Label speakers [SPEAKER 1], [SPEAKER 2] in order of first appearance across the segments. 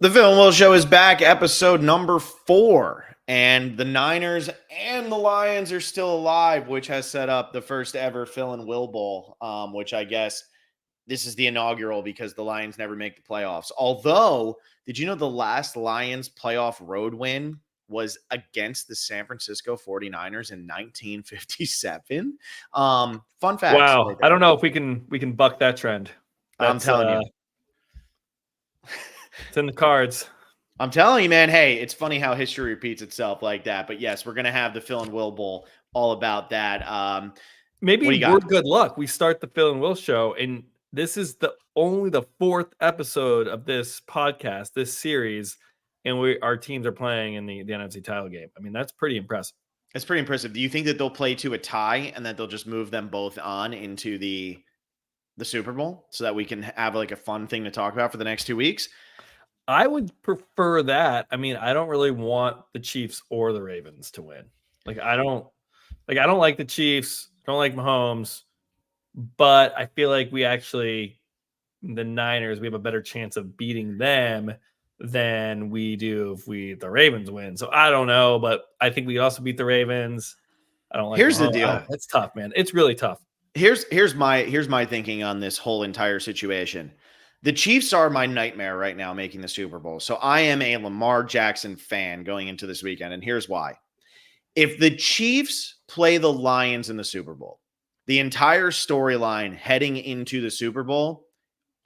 [SPEAKER 1] The Phil and Will Show is back, episode number 4. And the Niners and the Lions are still alive, which has set up the first ever Phil and Will Bowl, which I guess this is the inaugural because the Lions never make the playoffs. Although, did you know the last Lions playoff road win was against the San Francisco 49ers in 1957? Fun facts.
[SPEAKER 2] Wow.
[SPEAKER 1] Right,
[SPEAKER 2] I don't know if we can buck that trend.
[SPEAKER 1] I'm telling you.
[SPEAKER 2] It's in the cards.
[SPEAKER 1] I'm telling you, man, hey, it's funny how history repeats itself like that. But yes, we're going to have the Phil and Will Bowl, all about that.
[SPEAKER 2] Maybe we're good luck. We start the Phil and Will Show, and this is only the 4th episode of this podcast, this series, and our teams are playing in the NFC title game. I mean, that's pretty impressive.
[SPEAKER 1] It's pretty impressive. Do you think that they'll play to a tie and that they'll just move them both on into the Super Bowl so that we can have like a fun thing to talk about for the next 2 weeks?
[SPEAKER 2] I would prefer that. I mean, I don't really want the Chiefs or the Ravens to win. I don't like the Chiefs, don't like Mahomes, but I feel like the Niners, we have a better chance of beating them than we do if the Ravens win. So I don't know, but I think we also beat the Ravens. I don't like
[SPEAKER 1] Here's
[SPEAKER 2] Mahomes.
[SPEAKER 1] the deal.
[SPEAKER 2] It's tough, man. It's really tough.
[SPEAKER 1] Here's my thinking on this whole entire situation. The Chiefs are my nightmare right now making the Super Bowl. So I am a Lamar Jackson fan going into this weekend, and here's why. If the Chiefs play the Lions in the Super Bowl, the entire storyline heading into the Super Bowl,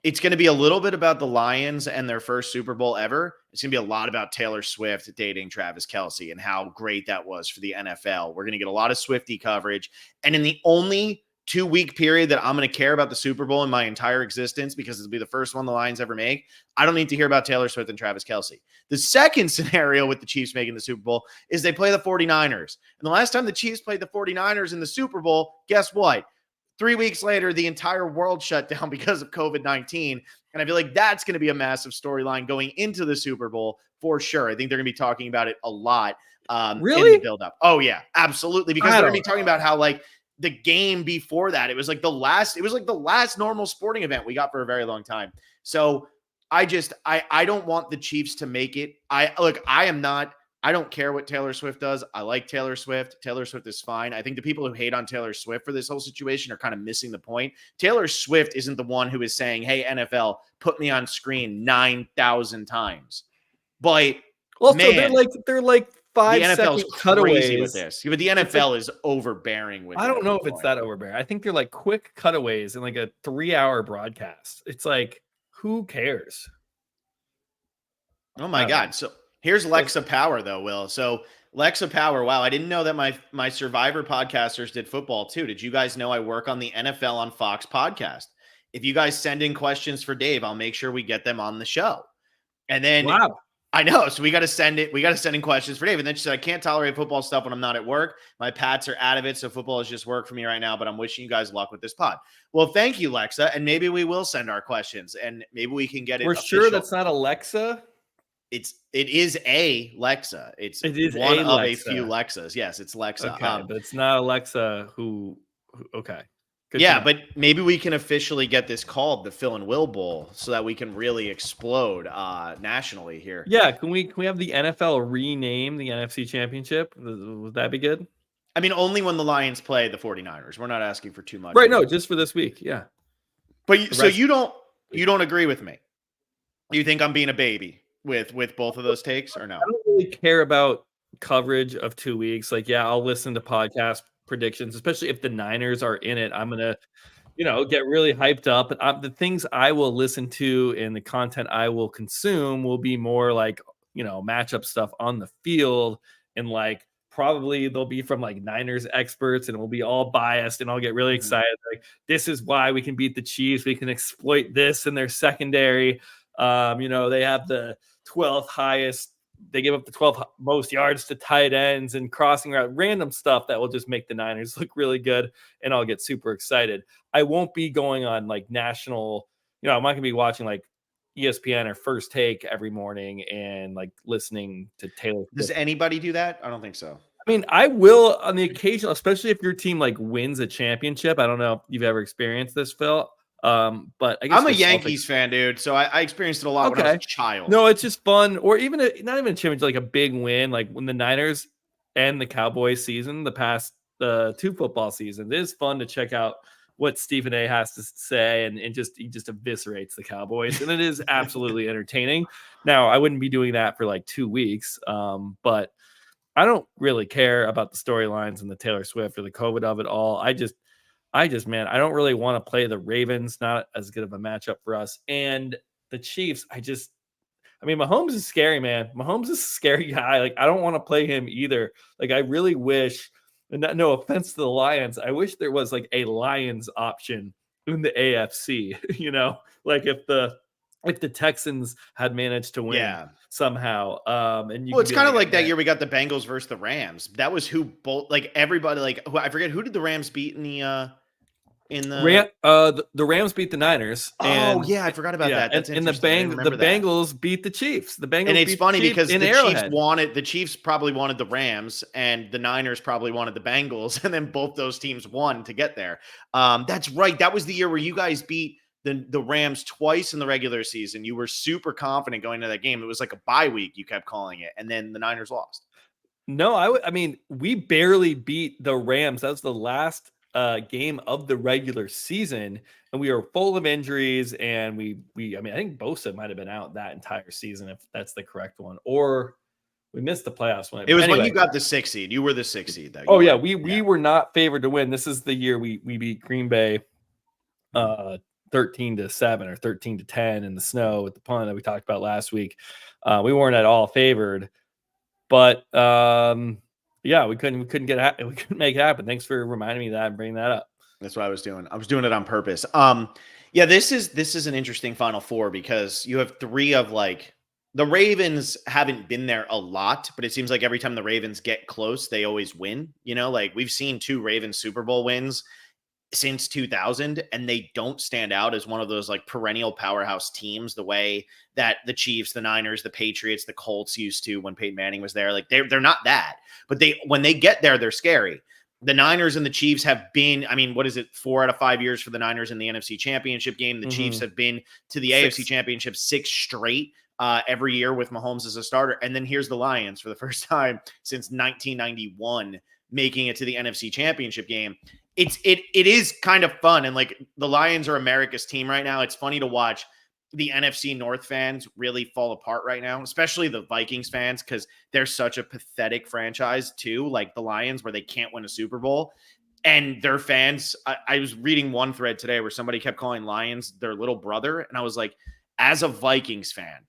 [SPEAKER 1] it's going to be a little bit about the Lions and their first Super Bowl ever. It's going to be a lot about Taylor Swift dating Travis Kelce and how great that was for the NFL. We're going to get a lot of Swiftie coverage. And in the only 2-week period that I'm going to care about the Super Bowl in my entire existence, because it'll be the first one the Lions ever make, I don't need to hear about Taylor Swift and Travis Kelce. The second scenario with the Chiefs making the Super Bowl is they play the 49ers. And the last time the Chiefs played the 49ers in the Super Bowl, guess what? 3 weeks later, the entire world shut down because of COVID-19. And I feel like that's going to be a massive storyline going into the Super Bowl for sure. I think they're going to be talking about it a lot.
[SPEAKER 2] Really?
[SPEAKER 1] In the build-up. Oh, yeah, absolutely. Because they're going to be talking about how, like, the game before that, it was like the last normal sporting event we got for a very long time. So I don't want the Chiefs to make it. I don't care what Taylor Swift does. I like Taylor Swift. Taylor Swift is fine. I think the people who hate on Taylor Swift for this whole situation are kind of missing the point. Taylor Swift isn't the one who is saying, hey, NFL, put me on screen 9,000 times. But
[SPEAKER 2] also, they're like 5-second cutaways
[SPEAKER 1] with this. But the NFL is overbearing with it.
[SPEAKER 2] I don't know if it's that overbearing. I think they're like quick cutaways in like a 3-hour broadcast. It's like, who cares?
[SPEAKER 1] Oh my God. So here's Lexa Power though, Will. So Lexa Power, wow, I didn't know that my Survivor podcasters did football too. Did you guys know I work on the NFL on Fox podcast? If you guys send in questions for Dave, I'll make sure we get them on the show. And then
[SPEAKER 2] wow.
[SPEAKER 1] I know. So we got to send in questions for Dave. And then she said, I can't tolerate football stuff when I'm not at work. My Pats are out of it. So football is just work for me right now, but I'm wishing you guys luck with this pod. Well, thank you, Lexa. And maybe we will send our questions and maybe we can get it.
[SPEAKER 2] We're official. Sure that's not Alexa.
[SPEAKER 1] It is a Lexa. It is one of a few Lexas. Yes, it's Lexa.
[SPEAKER 2] Okay, but it's not Alexa who okay.
[SPEAKER 1] Good yeah, but maybe we can officially get this called the Phil and Will Bowl so that we can really explode nationally here.
[SPEAKER 2] Yeah, can we have the NFL rename the NFC Championship? Would that be good?
[SPEAKER 1] I mean, only when the Lions play the 49ers. We're not asking for too much.
[SPEAKER 2] Right, no, just for this week, yeah.
[SPEAKER 1] But so you don't agree with me? You think I'm being a baby with both of those takes or no?
[SPEAKER 2] I don't really care about coverage of 2 weeks. Like, yeah, I'll listen to podcasts predictions, especially if the Niners are in it. I'm gonna, get really hyped up. But the things I will listen to and the content I will consume will be more like matchup stuff on the field, and like probably they'll be from like Niners experts, and it will be all biased, and I'll get really excited. Like, this is why we can beat the Chiefs. We can exploit this in their secondary. They have the 12th highest. They give up the 12th most yards to tight ends and crossing route, random stuff that will just make the Niners look really good, and I'll get super excited. I won't be going on like national, I'm not going to be watching like ESPN or First Take every morning and like listening to Taylor.
[SPEAKER 1] Does anybody do that? I don't think so.
[SPEAKER 2] I mean, I will on the occasion, especially if your team like wins a championship. I don't know if you've ever experienced this, Phil. But I guess
[SPEAKER 1] I'm a
[SPEAKER 2] for
[SPEAKER 1] Yankees
[SPEAKER 2] Celtics,
[SPEAKER 1] fan, dude. So I experienced it a lot when I was a
[SPEAKER 2] okay.
[SPEAKER 1] child.
[SPEAKER 2] No, it's just fun, or even not even a challenge, like a big win, like when the Niners and the Cowboys season, the past 2 football seasons. It is fun to check out what Stephen A has to say, and he just eviscerates the Cowboys, and it is absolutely entertaining. Now, I wouldn't be doing that for like 2 weeks, but I don't really care about the storylines and the Taylor Swift or the COVID of it all. Man, I don't really want to play the Ravens. Not as good of a matchup for us. And the Chiefs, I mean, Mahomes is scary, man. Mahomes is a scary guy. Like, I don't want to play him either. Like, I really wish, and no offense to the Lions, I wish there was like a Lions option in the AFC. Like if the Texans had managed to win
[SPEAKER 1] Yeah.
[SPEAKER 2] somehow, and you
[SPEAKER 1] Well,
[SPEAKER 2] could
[SPEAKER 1] it's
[SPEAKER 2] be
[SPEAKER 1] kind of
[SPEAKER 2] like,
[SPEAKER 1] like that
[SPEAKER 2] man,
[SPEAKER 1] year we got the Bengals versus the Rams. That was who both like everybody I forget who did the Rams beat in the
[SPEAKER 2] The Rams beat the Niners,
[SPEAKER 1] Oh, yeah, I forgot about
[SPEAKER 2] yeah,
[SPEAKER 1] that. That's
[SPEAKER 2] and
[SPEAKER 1] interesting. I didn't
[SPEAKER 2] The
[SPEAKER 1] remember that.
[SPEAKER 2] Bengals beat the Chiefs. The
[SPEAKER 1] And
[SPEAKER 2] Bengals
[SPEAKER 1] it's
[SPEAKER 2] beat the
[SPEAKER 1] funny
[SPEAKER 2] Chiefs
[SPEAKER 1] because
[SPEAKER 2] in Arrowhead.
[SPEAKER 1] the Chiefs probably wanted the Rams and the Niners probably wanted the Bengals, and then both those teams won to get there. That's right. That was the year where you guys beat the Rams twice in the regular season. You were super confident going into that game. It was like a bye week, you kept calling it, and then the Niners lost.
[SPEAKER 2] No, I mean, we barely beat the Rams. That was the last game of the regular season, and we were full of injuries. And I mean, I think Bosa might have been out that entire season, if that's the correct one, or we missed the playoffs one.
[SPEAKER 1] It
[SPEAKER 2] But
[SPEAKER 1] was when
[SPEAKER 2] anyway,
[SPEAKER 1] you got the 6 seed. You were the 6 seed, though.
[SPEAKER 2] oh
[SPEAKER 1] You
[SPEAKER 2] yeah,
[SPEAKER 1] weren't.
[SPEAKER 2] we were not favored to win. This is the year we beat Green Bay, 13-7 or 13-10 in the snow with the punt that we talked about last week. We weren't at all favored, but yeah, we couldn't make it happen. Thanks for reminding me of that and bringing that up.
[SPEAKER 1] That's what I was doing. I was doing it on purpose. Yeah, this is an interesting Final Four because you have three of like the Ravens haven't been there a lot, but it seems like every time the Ravens get close, they always win. Like we've seen 2 Ravens Super Bowl wins since 2000, and they don't stand out as one of those like perennial powerhouse teams the way that the Chiefs, the Niners, the Patriots, the Colts used to when Peyton Manning was there. Like they're not that, but when they get there, they're scary. The Niners and the Chiefs have been, I mean, what is it, 4 out of 5 years for the Niners in the NFC Championship game. The Chiefs have been to the AFC Championship 6 straight every year with Mahomes as a starter. And then here's the Lions for the first time since 1991 making it to the NFC Championship game. It is kind of fun, and like the Lions are America's team right now. It's funny to watch the NFC North fans really fall apart right now, especially the Vikings fans, because they're such a pathetic franchise too, like the Lions, where they can't win a Super Bowl. And their fans, I was reading one thread today where somebody kept calling Lions their little brother. And I was like, as a Vikings fan,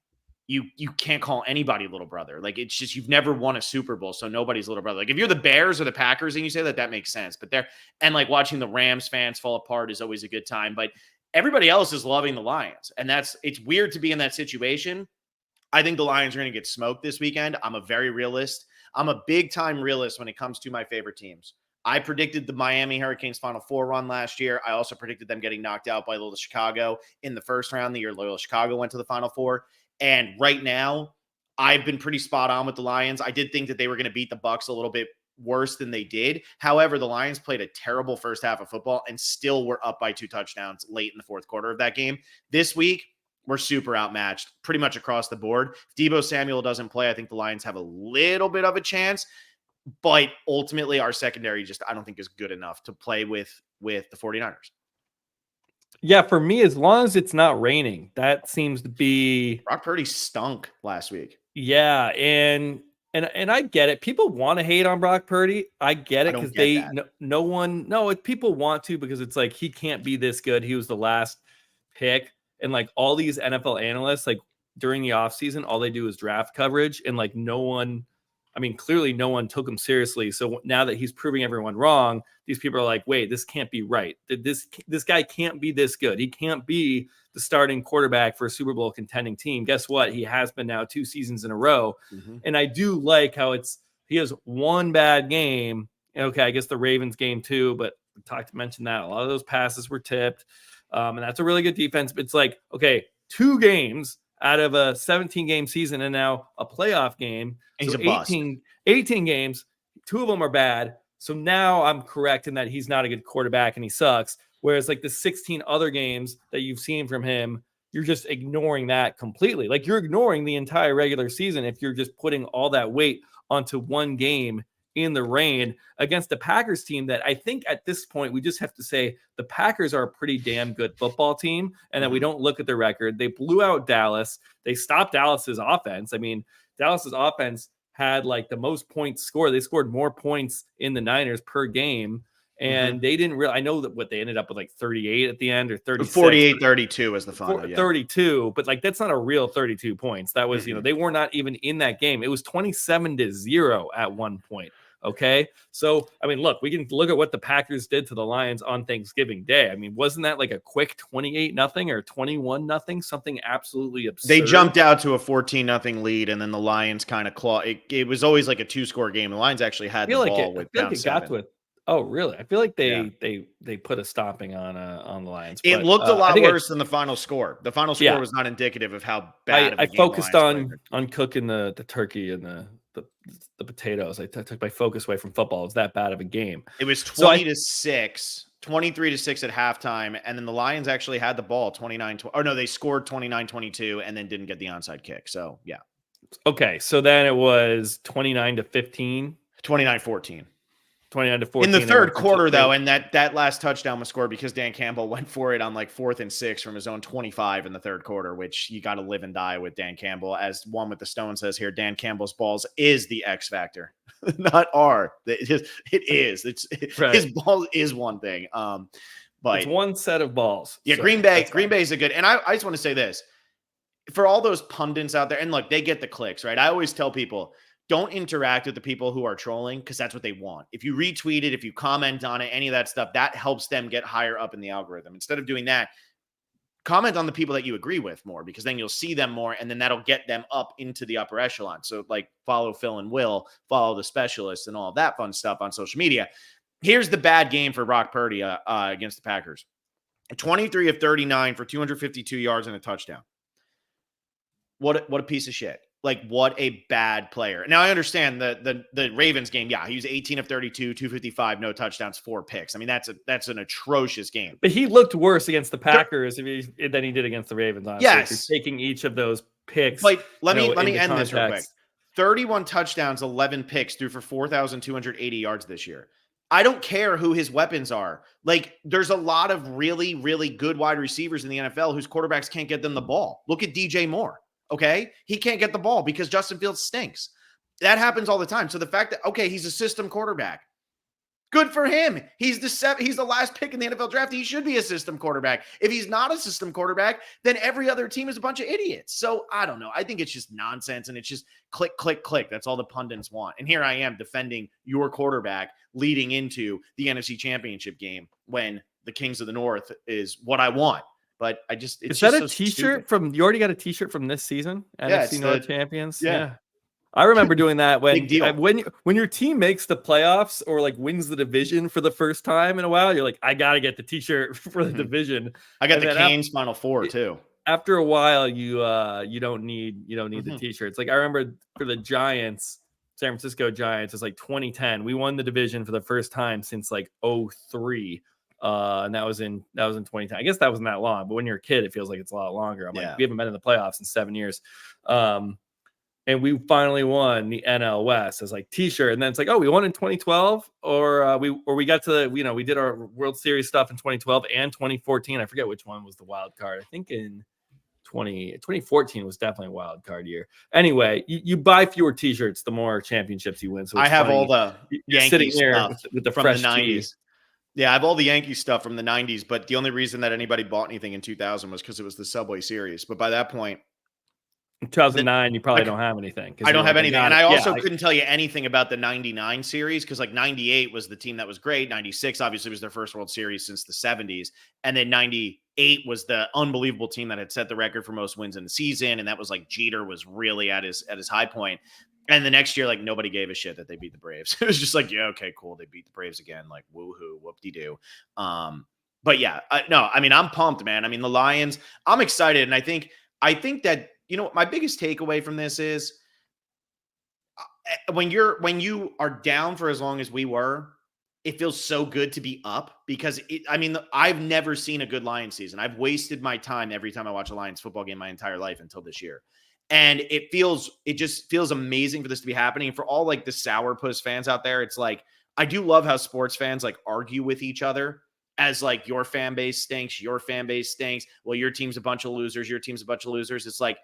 [SPEAKER 1] you can't call anybody little brother. Like, it's just, you've never won a Super Bowl, so nobody's little brother. Like, if you're the Bears or the Packers and you say that makes sense. But and like watching the Rams fans fall apart is always a good time. But everybody else is loving the Lions. And it's weird to be in that situation. I think the Lions are going to get smoked this weekend. I'm a very realist. I'm a big time realist when it comes to my favorite teams. I predicted the Miami Hurricanes Final Four run last year. I also predicted them getting knocked out by Loyola Chicago in the first round, the year Loyola Chicago went to the Final Four. And right now, I've been pretty spot on with the Lions. I did think that they were going to beat the Bucks a little bit worse than they did. However, the Lions played a terrible first half of football and still were up by 2 touchdowns late in the fourth quarter of that game. This week, we're super outmatched pretty much across the board. If Deebo Samuel doesn't play, I think the Lions have a little bit of a chance. But ultimately, our secondary I don't think is good enough to play with the 49ers.
[SPEAKER 2] Yeah, for me, as long as it's not raining, that seems to be.
[SPEAKER 1] Brock Purdy stunk last week.
[SPEAKER 2] Yeah, and I get it. People want to hate on Brock Purdy. I get it because people want to, because it's like he can't be this good. He was the last pick, and like all these NFL analysts, like during the offseason, all they do is draft coverage, and like clearly no one took him seriously. So now that he's proving everyone wrong, these people are like, wait, this can't be right. This guy can't be this good. He can't be the starting quarterback for a Super Bowl contending team. Guess what? He has been now 2 seasons in a row. Mm-hmm. And I do like how he has one bad game. Okay, I guess the Ravens game too, but we mentioned that a lot of those passes were tipped. And that's a really good defense. But it's like, okay, 2 games out of a 17-game season and now a playoff game.
[SPEAKER 1] He's
[SPEAKER 2] so
[SPEAKER 1] a bust.
[SPEAKER 2] 18 games, 2 of them are bad. So now I'm correct in that he's not a good quarterback and he sucks. Whereas like the 16 other games that you've seen from him, you're just ignoring that completely. Like you're ignoring the entire regular season if you're just putting all that weight onto one game in the rain against the Packers team that I think at this point we just have to say the Packers are a pretty damn good football team, and that we don't look at the record. They blew out Dallas. They stopped Dallas's offense. I mean, Dallas's offense had like the most points scored. They scored more points in the Niners per game. And they didn't really, I know that what they ended up with like 38 at the end or 36.
[SPEAKER 1] 48-32 was the final.
[SPEAKER 2] 32, but like that's not a real 32 points. That was, they were not even in that game. It was 27-0 at one point. Okay. So, I mean, look, we can look at what the Packers did to the Lions on Thanksgiving Day. I mean, wasn't that like a quick 28-0 or 21-0? Something absolutely absurd.
[SPEAKER 1] They jumped out to a 14-0 lead, and then the Lions kind of clawed. It was always like a 2-score game. The Lions actually had the ball with down 7.
[SPEAKER 2] Oh, really? I feel like they put a stopping on the Lions.
[SPEAKER 1] It looked a lot worse than the final score. The final score was not indicative of how bad.
[SPEAKER 2] I focused on cooking the turkey and the potatoes. I took my focus away from football. It was that bad of a game.
[SPEAKER 1] It was 20-6, 23-6 at halftime, and then the Lions actually had the ball 29-20. Or no, they scored 29-22 and then didn't get the onside kick. So yeah.
[SPEAKER 2] Okay, so then it was 29-15,
[SPEAKER 1] 29-14.
[SPEAKER 2] 29-14
[SPEAKER 1] in the third quarter, though, and that last touchdown was scored because Dan Campbell went for it on like 4th and 6 from his own 25 in the third quarter, which you got to live and die with Dan Campbell. As One with the Stone says here, Dan Campbell's balls is the X factor, not R. It is. His ball is one thing. But
[SPEAKER 2] it's one set of balls.
[SPEAKER 1] Yeah, so Green Bay is a good. And I just want to say this for all those pundits out there, and look, they get the clicks, right? I always tell people, don't interact with the people who are trolling because that's what they want. If you retweet it, if you comment on it, any of that stuff, that helps them get higher up in the algorithm. Instead of doing that, comment on the people that you agree with more, because then you'll see them more, and then that'll get them up into the upper echelon. So like follow Phil and Will, follow the specialists and all of that fun stuff on social media. Here's the bad game for Brock Purdy against the Packers. 23 of 39 for 252 yards and a touchdown. What a piece of shit. Like, what a bad player. Now, I understand the Ravens game. Yeah, he was 18 of 32, 255, no touchdowns, 4 picks. I mean, that's an atrocious game.
[SPEAKER 2] But he looked worse against the Packers than he did against the Ravens. Honestly.
[SPEAKER 1] Yes.
[SPEAKER 2] Taking each of those picks.
[SPEAKER 1] But let me end this real quick. 31 touchdowns, 11 picks, threw for 4,280 yards this year. I don't care who his weapons are. Like, there's a lot of really, really good wide receivers in the NFL whose quarterbacks can't get them the ball. Look at DJ Moore. Okay, he can't get the ball because Justin Fields stinks. That happens all the time. So the fact that, okay, he's a system quarterback, good for him. He's the last pick in the NFL draft. He should be a system quarterback. If he's not a system quarterback, then every other team is a bunch of idiots. So I don't know. I think it's just nonsense, and it's just click, click, click. That's all the pundits want. And here I am defending your quarterback leading into the NFC Championship game when the Kings of the North is what I want. But it's
[SPEAKER 2] is that a T-shirt from? You already got a T-shirt from this season, NFC North Champions.
[SPEAKER 1] Yeah,
[SPEAKER 2] I remember doing that when your team makes the playoffs or like wins the division for the first time in a while. You're like, I gotta get the T-shirt for the division.
[SPEAKER 1] I got the Canes Final Four too.
[SPEAKER 2] After a while, you don't need the T-shirts. Like I remember for the Giants, San Francisco Giants, it's like 2010. We won the division for the first time since like 2003. And that was in 2010. I guess that wasn't that long, but when you're a kid, it feels like it's a lot longer. I'm like, we haven't been in the playoffs in 7 years. And we finally won the NL West as like T-shirt. And then it's like, oh, we won in 2012 or we got to, we did our World Series stuff in 2012 and 2014. I forget which one was the wild card. I think in 2014 was definitely a wild card year. Anyway, you buy fewer T-shirts, the more championships you win. So
[SPEAKER 1] I have all the Yankees
[SPEAKER 2] sitting there
[SPEAKER 1] stuff
[SPEAKER 2] with the
[SPEAKER 1] from
[SPEAKER 2] fresh
[SPEAKER 1] the 90s.
[SPEAKER 2] cheese.
[SPEAKER 1] Yeah, I have all the Yankee stuff from the 90s, but the only reason that anybody bought anything in 2000 was because it was the Subway Series. But by that point,
[SPEAKER 2] in 2009, you probably don't have anything.
[SPEAKER 1] I don't have anything. And I also couldn't tell you anything about the 99 series because like 98 was the team that was great. 96 obviously was their first World Series since the 70s. And then 98 was the unbelievable team that had set the record for most wins in the season. And that was like Jeter was really at his high point. And the next year, like, nobody gave a shit that they beat the Braves. It was just like, yeah, okay, cool. They beat the Braves again. Like, woohoo, whoop-de-doo. But yeah, I'm pumped, man. I mean, the Lions, I'm excited. And I think that, my biggest takeaway from this is when you are down for as long as we were, it feels so good to be up because I've never seen a good Lions season. I've wasted my time every time I watch a Lions football game my entire life until this year. And it just feels amazing for this to be happening. And for all like the sourpuss fans out there, it's like, I do love how sports fans like argue with each other as like your fan base stinks, your fan base stinks. Well, your team's a bunch of losers, your team's a bunch of losers. It's like,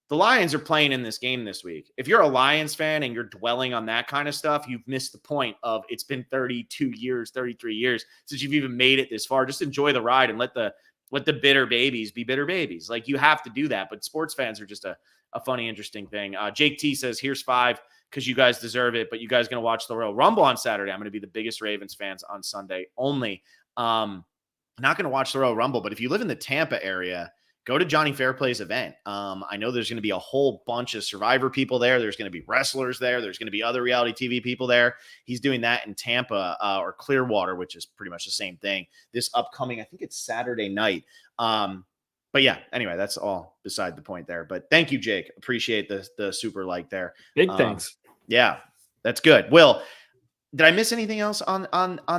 [SPEAKER 1] the Lions are playing in this game this week. If you're a Lions fan and you're dwelling on that kind of stuff, you've missed the point of it's been 32 years, 33 years since you've even made it this far. Just enjoy the ride and let the bitter babies be bitter babies. Like, you have to do that. But sports fans are just a funny, interesting thing. Jake T says, here's 5 because you guys deserve it. But you guys going to watch the Royal Rumble on Saturday. I'm going to be the biggest Ravens fans on Sunday only. Not going to watch the Royal Rumble, but if you live in the Tampa area, go to Johnny Fairplay's event. I know there's going to be a whole bunch of Survivor people there. There's going to be wrestlers there. There's going to be other reality TV people there. He's doing that in Tampa or Clearwater, which is pretty much the same thing. This upcoming, I think it's Saturday night. But yeah, anyway, that's all beside the point there. But thank you, Jake. Appreciate the super like there.
[SPEAKER 2] Big thanks.
[SPEAKER 1] Yeah, that's good. Will, did I miss anything else on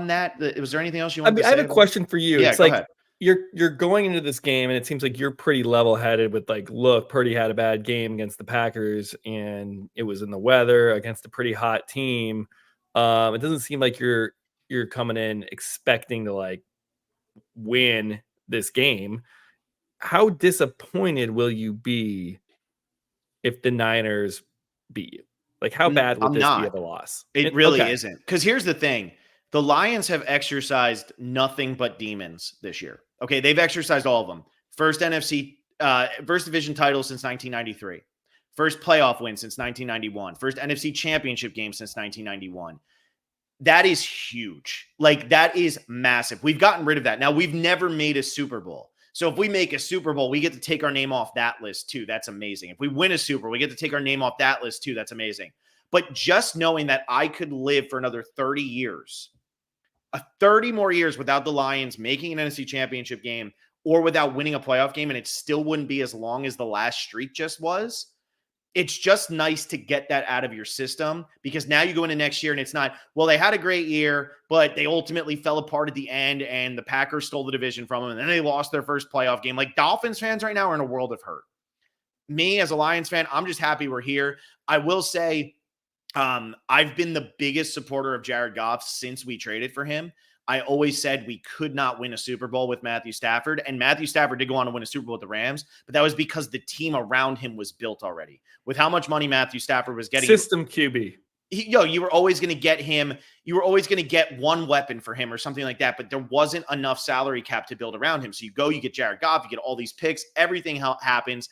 [SPEAKER 1] that? Was there anything else you wanted to say?
[SPEAKER 2] I have a question for you.
[SPEAKER 1] Yeah,
[SPEAKER 2] it's like,
[SPEAKER 1] ahead.
[SPEAKER 2] You're going into this game and it seems like you're pretty level-headed with like, look, Purdy had a bad game against the Packers and it was in the weather against a pretty hot team. It doesn't seem like you're coming in expecting to like win this game. How disappointed will you be if the Niners beat you? Like, how bad would this be of a loss?
[SPEAKER 1] It really isn't. Because here's the thing. The Lions have exercised nothing but demons this year. Okay, they've exercised all of them. First division title since 1993. First playoff win since 1991. First NFC Championship game since 1991. That is huge. Like, that is massive. We've gotten rid of that. Now, we've never made a Super Bowl. So if we make a Super Bowl, we get to take our name off that list too. That's amazing. If we win a Super Bowl, we get to take our name off that list too. That's amazing. But just knowing that I could live for another 30 years, 30 more years without the Lions making an NFC Championship game or without winning a playoff game, and it still wouldn't be as long as the last streak just was. It's just nice to get that out of your system, because now you go into next year and it's not, well, they had a great year, but they ultimately fell apart at the end and the Packers stole the division from them and then they lost their first playoff game. Like, Dolphins fans right now are in a world of hurt. Me as a Lions fan, I'm just happy we're here. I will say, I've been the biggest supporter of Jared Goff since we traded for him. I always said we could not win a Super Bowl with Matthew Stafford, and Matthew Stafford did go on to win a Super Bowl with the Rams, but that was because the team around him was built already. With how much money Matthew Stafford was getting.
[SPEAKER 2] System QB.
[SPEAKER 1] You were always going to get him. You were always going to get one weapon for him or something like that, but there wasn't enough salary cap to build around him. So you get Jared Goff, you get all these picks, everything happens,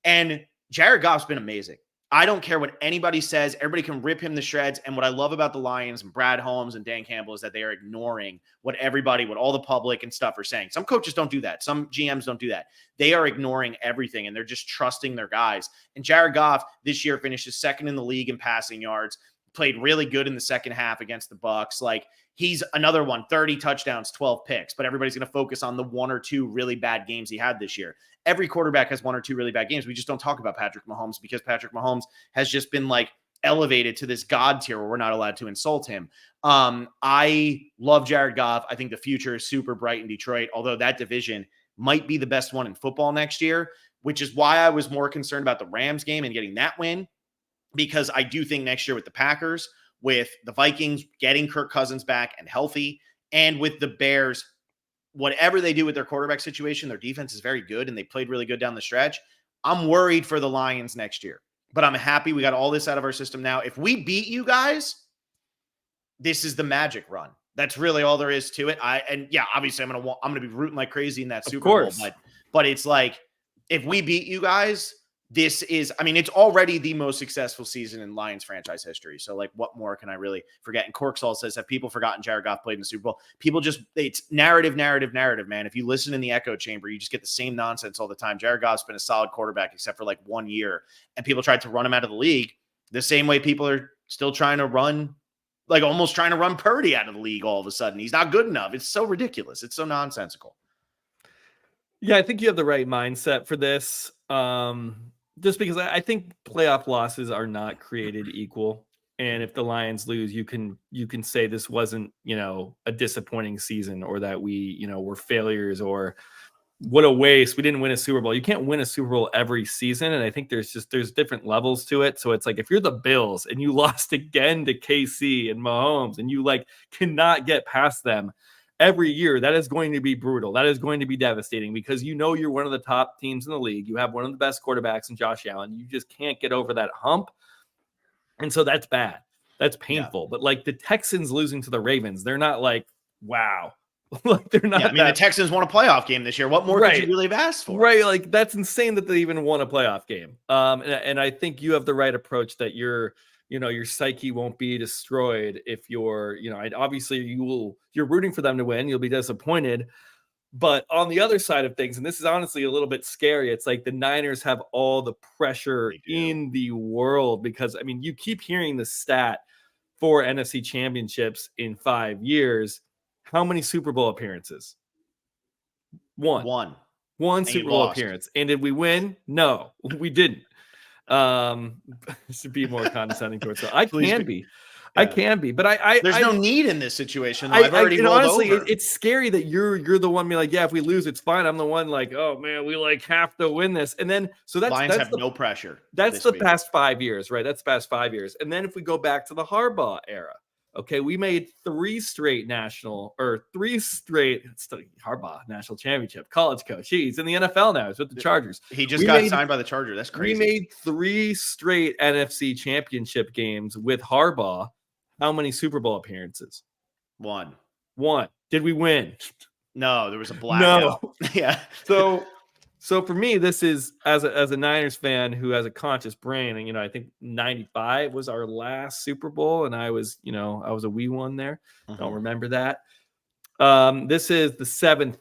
[SPEAKER 1] and Jared Goff's been amazing. I don't care what anybody says. Everybody can rip him to shreds. And what I love about the Lions and Brad Holmes and Dan Campbell is that they are ignoring what all the public and stuff are saying. Some coaches don't do that. Some GMs don't do that. They are ignoring everything and they're just trusting their guys. And Jared Goff this year finishes second in the league in passing yards, played really good in the second half against the Bucs. Like, he's another one, 30 touchdowns, 12 picks, but everybody's going to focus on the 1 or 2 really bad games he had this year. Every quarterback has 1 or 2 really bad games. We just don't talk about Patrick Mahomes because Patrick Mahomes has just been like elevated to this God tier where we're not allowed to insult him. I love Jared Goff. I think the future is super bright in Detroit, although that division might be the best one in football next year, which is why I was more concerned about the Rams game and getting that win, because I do think next year with the Packers, with the Vikings getting Kirk Cousins back and healthy, and with the Bears, whatever they do with their quarterback situation, their defense is very good and they played really good down the stretch. I'm worried for the Lions next year, but I'm happy we got all this out of our system now. If we beat you guys, this is the magic run. That's really all there is to it. Obviously I'm going to be rooting like crazy in that Super Bowl, but it's like, if we beat you guys, this is, it's already the most successful season in Lions franchise history. So, like, what more can I really forget? And Corksall says, have people forgotten Jared Goff played in the Super Bowl? People it's narrative, man. If you listen in the echo chamber, you just get the same nonsense all the time. Jared Goff's been a solid quarterback except for like 1 year. And people tried to run him out of the league the same way people are still trying to run, like almost trying to run Purdy out of the league all of a sudden. He's not good enough. It's so ridiculous. It's so nonsensical.
[SPEAKER 2] Yeah, I think you have the right mindset for this. Just because I think playoff losses are not created equal. And if the Lions lose, you can say this wasn't, a disappointing season, or that we, were failures, or what a waste. We didn't win a Super Bowl. You can't win a Super Bowl every season. And I think there's different levels to it. So it's like, if you're the Bills and you lost again to KC and Mahomes, and you cannot get past them every year, that is going to be brutal. That is going to be devastating, because you're one of the top teams in the league. You have one of the best quarterbacks in Josh Allen. You just can't get over that hump. And so that's bad. That's painful. Yeah. But the Texans losing to the Ravens, they're not like, wow. They're not.
[SPEAKER 1] Yeah, I mean, the Texans won a playoff game this year. What more could you really have asked for?
[SPEAKER 2] Right. That's insane that they even won a playoff game. And I think you have the right approach, that your psyche won't be destroyed if you're, obviously you're rooting for them to win. You'll be disappointed. But on the other side of things, and this is honestly a little bit scary, it's like the Niners have all the pressure in the world, because, I mean, you keep hearing the stat for NFC championships in 5 years. How many Super Bowl appearances? One Super Bowl appearance. And did we win? No, we didn't. To be more condescending towards it. I can be, but
[SPEAKER 1] there's no need in this situation. I've already rolled
[SPEAKER 2] honestly,
[SPEAKER 1] over.
[SPEAKER 2] It's scary that you're the one being like, yeah, if we lose, it's fine. I'm the one like, oh man, we have to win this. And then
[SPEAKER 1] Lions have no pressure.
[SPEAKER 2] That's the past 5 years, right? That's the past 5 years. And then if we go back to the Harbaugh era, okay, we made three straight national championship. College coach. He's in the NFL now. He's with the Chargers.
[SPEAKER 1] He just got signed by the Chargers. That's crazy.
[SPEAKER 2] We made 3 straight NFC championship games with Harbaugh. How many Super Bowl appearances?
[SPEAKER 1] One.
[SPEAKER 2] Did we win?
[SPEAKER 1] No, there was a blackout.
[SPEAKER 2] No.
[SPEAKER 1] Yeah.
[SPEAKER 2] So for me, this is as a Niners fan who has a conscious brain, and I think 95 was our last Super Bowl, and I was a wee one there. Don't remember that. This is the 7th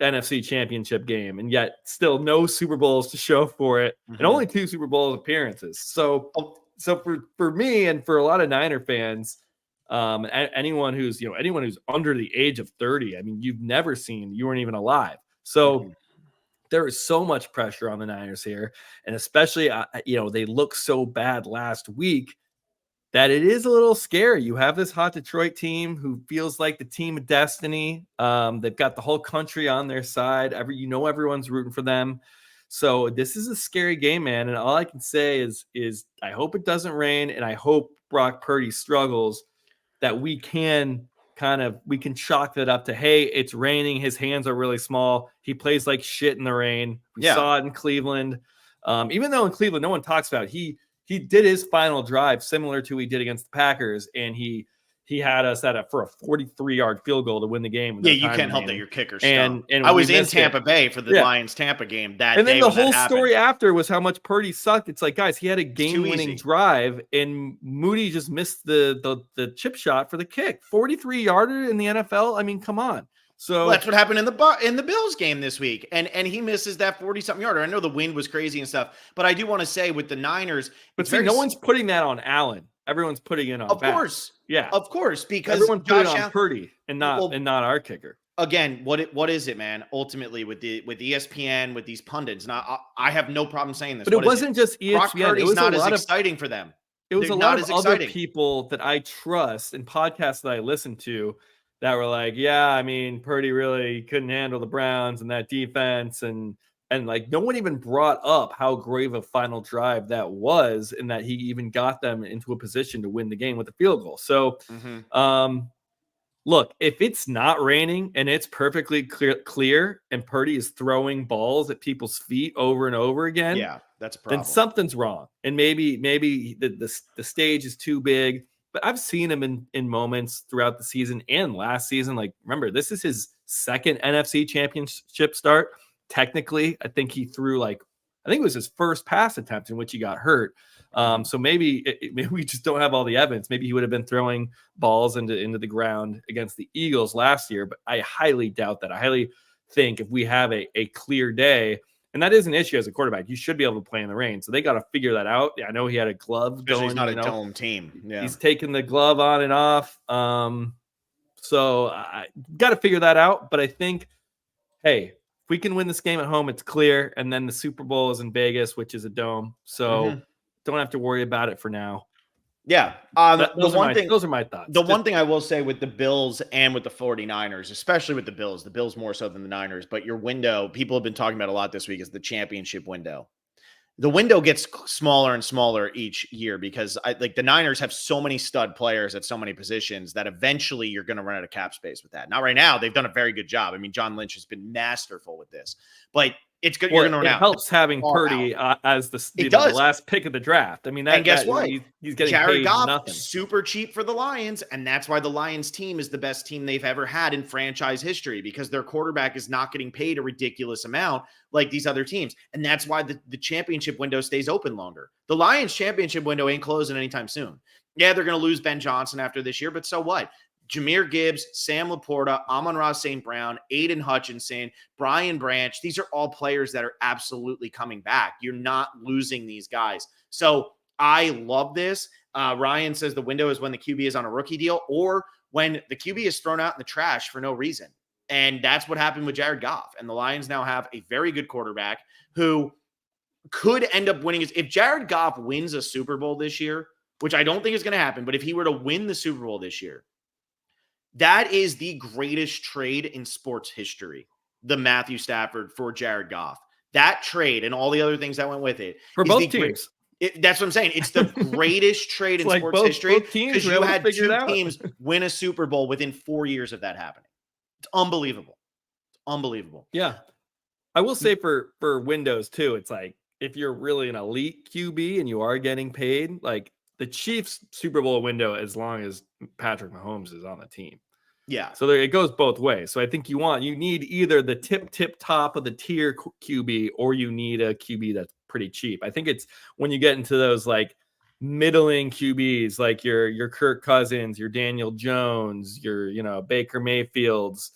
[SPEAKER 2] NFC championship game, and yet still no Super Bowls to show for it, and only 2 Super Bowl appearances. So for me and for a lot of Niner fans, anyone who's under the age of 30, I mean, you weren't even alive. So there is so much pressure on the Niners here, and especially they look so bad last week that it is a little scary. You have this hot Detroit team who feels like the team of destiny. They've got the whole country on their side. Everyone's rooting for them. So this is a scary game, man. And all I can say is I hope it doesn't rain, and I hope Brock Purdy struggles, that we can chalk that up to, hey, it's raining. His hands are really small. He plays like shit in the rain. We saw it in Cleveland. Even though in Cleveland, no one talks about it. He did his final drive similar to he did against the Packers, and he had us for a 43-yard field goal to win the game.
[SPEAKER 1] Yeah, you can't help that your kicker stunk. And I was in Tampa Bay for the Lions-Tampa game that day.
[SPEAKER 2] And then the whole story after was how much Purdy sucked. It's like, guys, he had a game-winning drive, and Moody just missed the chip shot for the kick. 43-yarder in the NFL? I mean, come on. So
[SPEAKER 1] that's what happened in the Bills game this week. And he misses that 40-something yarder. I know the wind was crazy and stuff, but I do want to say with the Niners,
[SPEAKER 2] but see, no one's putting that on Allen. Everyone's putting it on.
[SPEAKER 1] Of course.
[SPEAKER 2] Yeah.
[SPEAKER 1] Of course, because
[SPEAKER 2] everyone put it on Purdy and not our kicker.
[SPEAKER 1] Again, what is it, man? Ultimately, with ESPN, with these pundits, now I have no problem saying this.
[SPEAKER 2] But it wasn't just ESPN.
[SPEAKER 1] Brock Purdy's not as exciting for them.
[SPEAKER 2] It was a lot of other people that I trust and podcasts that I listen to that were like, yeah, I mean, Purdy really couldn't handle the Browns and that defense, and like no one even brought up how great of a final drive that was, and that he even got them into a position to win the game with a field goal. So, look, if it's not raining and it's perfectly clear and Purdy is throwing balls at people's feet over and over again,
[SPEAKER 1] yeah, that's a problem.
[SPEAKER 2] Then something's wrong, and maybe the stage is too big. But I've seen him in moments throughout the season and last season. Like, remember, this is his 2nd NFC championship start. Technically, I think he threw it was his first pass attempt in which he got hurt. So maybe we just don't have all the evidence. Maybe he would have been throwing balls into the ground against the Eagles last year, but I highly doubt that. I highly think if we have a clear day, and that is an issue as a quarterback, you should be able to play in the rain. So they got to figure that out. I know he had a glove going.
[SPEAKER 1] He's not a dome team. Yeah.
[SPEAKER 2] He's taking the glove on and off. So I got to figure that out. But I think, hey, if we can win this game at home, it's clear. And then the Super Bowl is in Vegas, which is a dome. So don't have to worry about it for now.
[SPEAKER 1] Yeah.
[SPEAKER 2] Those are my thoughts.
[SPEAKER 1] The one thing I will say with the Bills and with the 49ers, especially with the Bills more so than the Niners, but your window, people have been talking about a lot this week, is the championship window. The window gets smaller and smaller each year because the Niners have so many stud players at so many positions that eventually you're going to run out of cap space with that. Now, right now, they've done a very good job. I mean, John Lynch has been masterful with this, but it's good. You're going to run out.
[SPEAKER 2] It helps having Purdy as the last pick of the draft. I mean,
[SPEAKER 1] and guess what?
[SPEAKER 2] He's getting
[SPEAKER 1] Jared
[SPEAKER 2] paid
[SPEAKER 1] Goff,
[SPEAKER 2] nothing.
[SPEAKER 1] super cheap for the Lions, and that's why the Lions team is the best team they've ever had in franchise history because their quarterback is not getting paid a ridiculous amount like these other teams, and that's why the championship window stays open longer. The Lions championship window ain't closing anytime soon. Yeah, they're going to lose Ben Johnson after this year, but so what? Jahmyr Gibbs, Sam Laporta, Amon-Ra St. Brown, Aiden Hutchinson, Brian Branch. These are all players that are absolutely coming back. You're not losing these guys. So I love this. Ryan says the window is when the QB is on a rookie deal or when the QB is thrown out in the trash for no reason. And that's what happened with Jared Goff. And the Lions now have a very good quarterback who could end up winning. If Jared Goff wins a Super Bowl this year, which I don't think is going to happen, but if he were to win the Super Bowl this year, that is the greatest trade in sports history, the Matthew Stafford for Jared Goff. That trade and all the other things that went with it.
[SPEAKER 2] For both teams.
[SPEAKER 1] That's what I'm saying. It's the greatest trade in sports history because you had two teams win a Super Bowl within 4 years of that happening. It's unbelievable. It's unbelievable.
[SPEAKER 2] Yeah. I will say for windows too, it's like if you're really an elite QB and you are getting paid, like the Chiefs Super Bowl window, as long as Patrick Mahomes is on the team.
[SPEAKER 1] Yeah.
[SPEAKER 2] So it goes both ways. So I think you need either the tip top of the tier QB or you need a QB that's pretty cheap. I think it's when you get into those like middling QBs, like your Kirk Cousins, your Daniel Jones, your Baker Mayfields.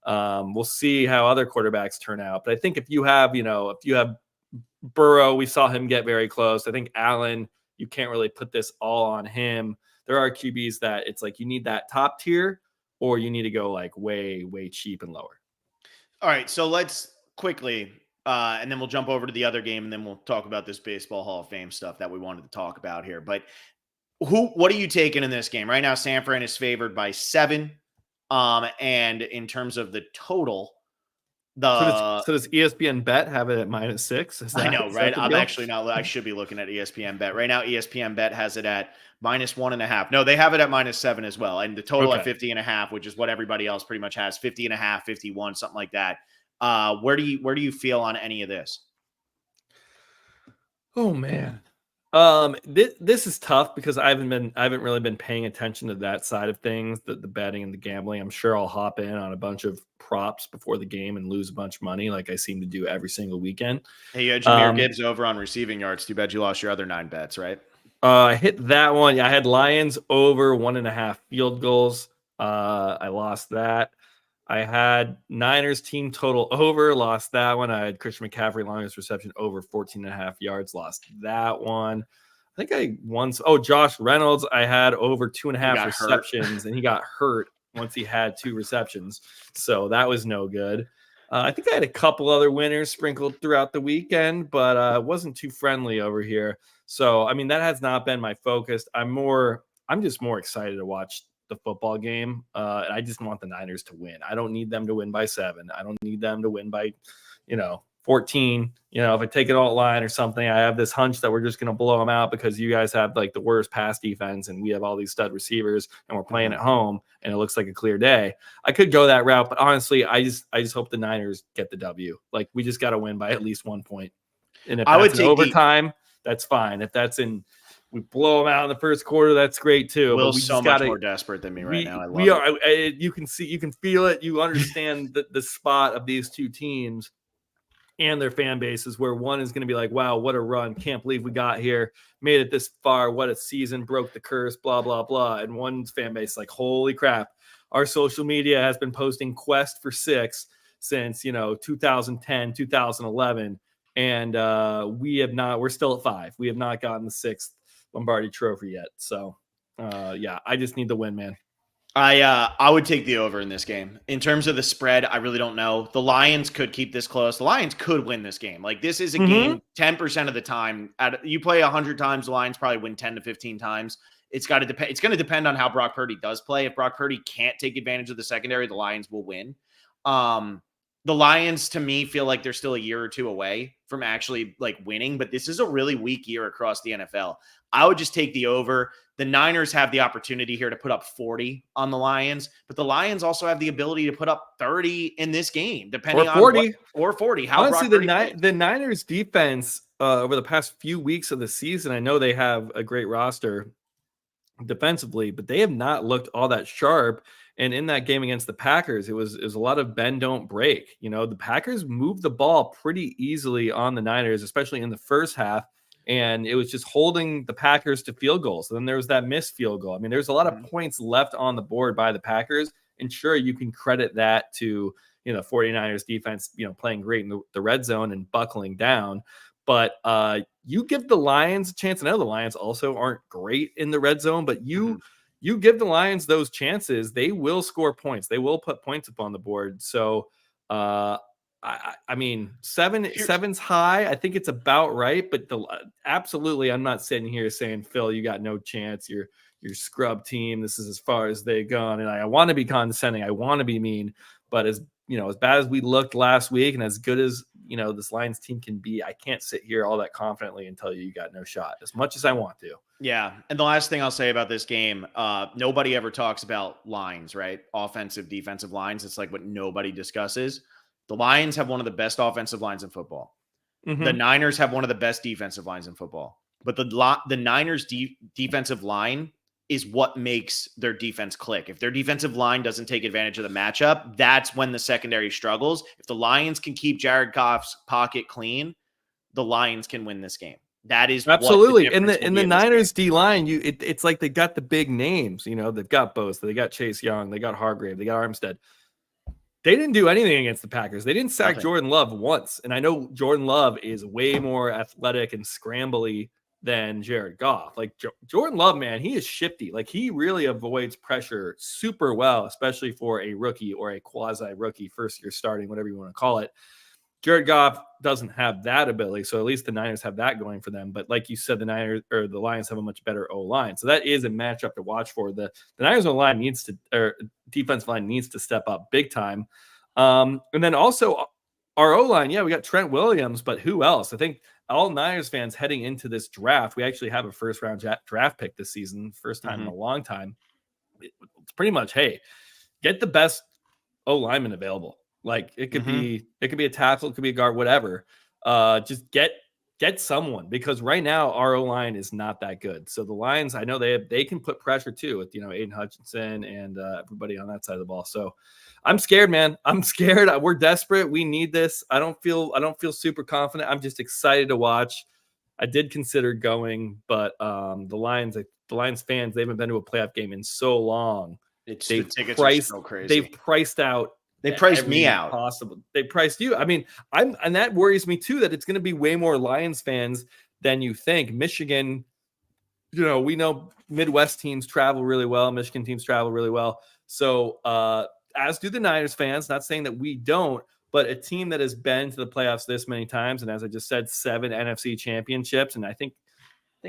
[SPEAKER 2] We'll see how other quarterbacks turn out. But I think if you have Burrow, we saw him get very close. I think Allen, you can't really put this all on him. There are QBs that it's like you need that top tier or you need to go like way, way cheap and lower.
[SPEAKER 1] All right. So let's quickly, and then we'll jump over to the other game and then we'll talk about this Baseball Hall of Fame stuff that we wanted to talk about here. But what are you taking in this game? Right now, San Fran is favored by 7. And in terms of the total,
[SPEAKER 2] so does ESPN Bet have it at -6?
[SPEAKER 1] I know, right? I'm actually not. I should be looking at ESPN Bet right now. ESPN Bet has it at -1.5. No, they have it at -7 as well, and the total at 50.5, which is what everybody else pretty much has. 50.5, 51, something like that. Where do you feel on any of this?
[SPEAKER 2] Oh man. This is tough because I haven't really been paying attention to that side of things, the betting and the gambling. I'm sure I'll hop in on a bunch of props before the game and lose a bunch of money like I seem to do every single weekend.
[SPEAKER 1] Hey, you had Jahmyr Gibbs over on receiving yards. Too bad you lost your other 9 bets, right?
[SPEAKER 2] I hit that one. I had Lions over 1.5 field goals. I lost that. I had Niners team total over, lost that one. I had Christian McCaffrey longest reception over 14.5 yards, lost that one. I think I won. Josh Reynolds, I had over 2.5 receptions, and he got hurt once he had 2 receptions. So that was no good. I think I had a couple other winners sprinkled throughout the weekend, but it wasn't too friendly over here. So, I mean, that has not been my focus. I'm just more excited to watch the football game. And I just want the Niners to win. I don't need them to win by 7. I don't need them to win by, 14. If I take it all line or something, I have this hunch that we're just going to blow them out because you guys have like the worst pass defense and we have all these stud receivers and we're playing at home and it looks like a clear day. I could go that route, but honestly, I just hope the Niners get the W. Like we just got to win by at least 1 point. And if that's in overtime, that's fine. If that's we blow them out in the first quarter, that's great too.
[SPEAKER 1] Will's so much more desperate than me right now. I love
[SPEAKER 2] it. You can feel it. You understand the spot of these two teams and their fan bases, where one is going to be like, wow, what a run. Can't believe we got here, made it this far. What a season, broke the curse, blah, blah, blah. And one's fan base like, holy crap. Our social media has been posting Quest for 6 since, 2010, 2011. And we're still at 5. We have not gotten the 6th Lombardi Trophy yet. So, I just need the win, man.
[SPEAKER 1] I would take the over in this game. In terms of the spread, I really don't know. The Lions could keep this close. The Lions could win this game. Like this is a game 10% of the time. You play 100 times, the Lions probably win 10 to 15 times. It's got to depend. It's going to depend on how Brock Purdy does play. If Brock Purdy can't take advantage of the secondary, the Lions will win. The Lions, to me, feel like they're still a year or two away from actually like winning, but this is a really weak year across the NFL. I would just take the over. The Niners have the opportunity here to put up 40 on the Lions, but the Lions also have the ability to put up 30 in this game, depending
[SPEAKER 2] or 40.
[SPEAKER 1] on or 40. How
[SPEAKER 2] Honestly,
[SPEAKER 1] Brock Purdy plays.
[SPEAKER 2] the Niners defense over the past few weeks of the season, I know they have a great roster defensively, but they have not looked all that sharp. And in that game against the Packers, it was a lot of bend don't break. You know, the Packers moved the ball pretty easily on the Niners, especially in the first half. And it was just holding the Packers to field goals. And then there was that missed field goal. I mean, there's a lot of points left on the board by the Packers. And sure, you can credit that to, 49ers defense, playing great in the red zone and buckling down. But you give the Lions a chance. I know the Lions also aren't great in the red zone, but you give the Lions those chances, they will score points. They will put points up on the board. So, I mean, seven's high. I think it's about right. But absolutely, I'm not sitting here saying, Phil, you got no chance. You're scrub team. This is as far as they've gone. And I want to be condescending. I want to be mean. But as bad as we looked last week and as good as, this Lions team can be, I can't sit here all that confidently and tell you got no shot as much as I want to.
[SPEAKER 1] Yeah. And the last thing I'll say about this game, nobody ever talks about lines, right? Offensive, defensive lines. It's like what nobody discusses. The Lions have one of the best offensive lines in football. Mm-hmm. The Niners have one of the best defensive lines in football. But the Niners defensive line is what makes their defense click. If their defensive line doesn't take advantage of the matchup, that's when the secondary struggles. If the Lions can keep Jared Goff's pocket clean, the Lions can win this game. That is
[SPEAKER 2] absolutely. In the Niners D line, it's like they got the big names. They've got Bosa, they got Chase Young, they got Hargrave, they got Armstead. They didn't do anything against the Packers. They didn't sack Jordan Love once. And I know Jordan Love is way more athletic and scrambly than Jared Goff. Like Jordan Love, man, he is shifty. Like he really avoids pressure super well, especially for a rookie or a quasi rookie, first year starting, whatever you want to call it. Jared Goff doesn't have that ability. So at least the Niners have that going for them. But like you said, the Lions have a much better O-line. So that is a matchup to watch for. The Niners O-line defensive line needs to step up big time. And then also our O-line, we got Trent Williams, but who else? I think all Niners fans heading into this draft, we actually have a first-round draft pick this season, first time in a long time. It's pretty much, hey, get the best O-lineman available. Like it could be a tackle, it could be a guard, whatever. Just get someone, because right now our O-line is not that good. So the Lions, I know they can put pressure too with Aiden Hutchinson and everybody on that side of the ball. So I'm scared, man. I'm scared. We're desperate. We need this. I don't feel super confident. I'm just excited to watch. I did consider going, but the Lions fans, they haven't been to a playoff game in so long.
[SPEAKER 1] The tickets are so crazy.
[SPEAKER 2] They've priced out.
[SPEAKER 1] They priced me out.
[SPEAKER 2] Possible. They priced you. I mean, and that worries me too, that it's going to be way more Lions fans than you think. Michigan, we know Midwest teams travel really well. Michigan teams travel really well. So, as do the Niners fans, not saying that we don't, but a team that has been to the playoffs this many times. And as I just said, 7 NFC championships. And I think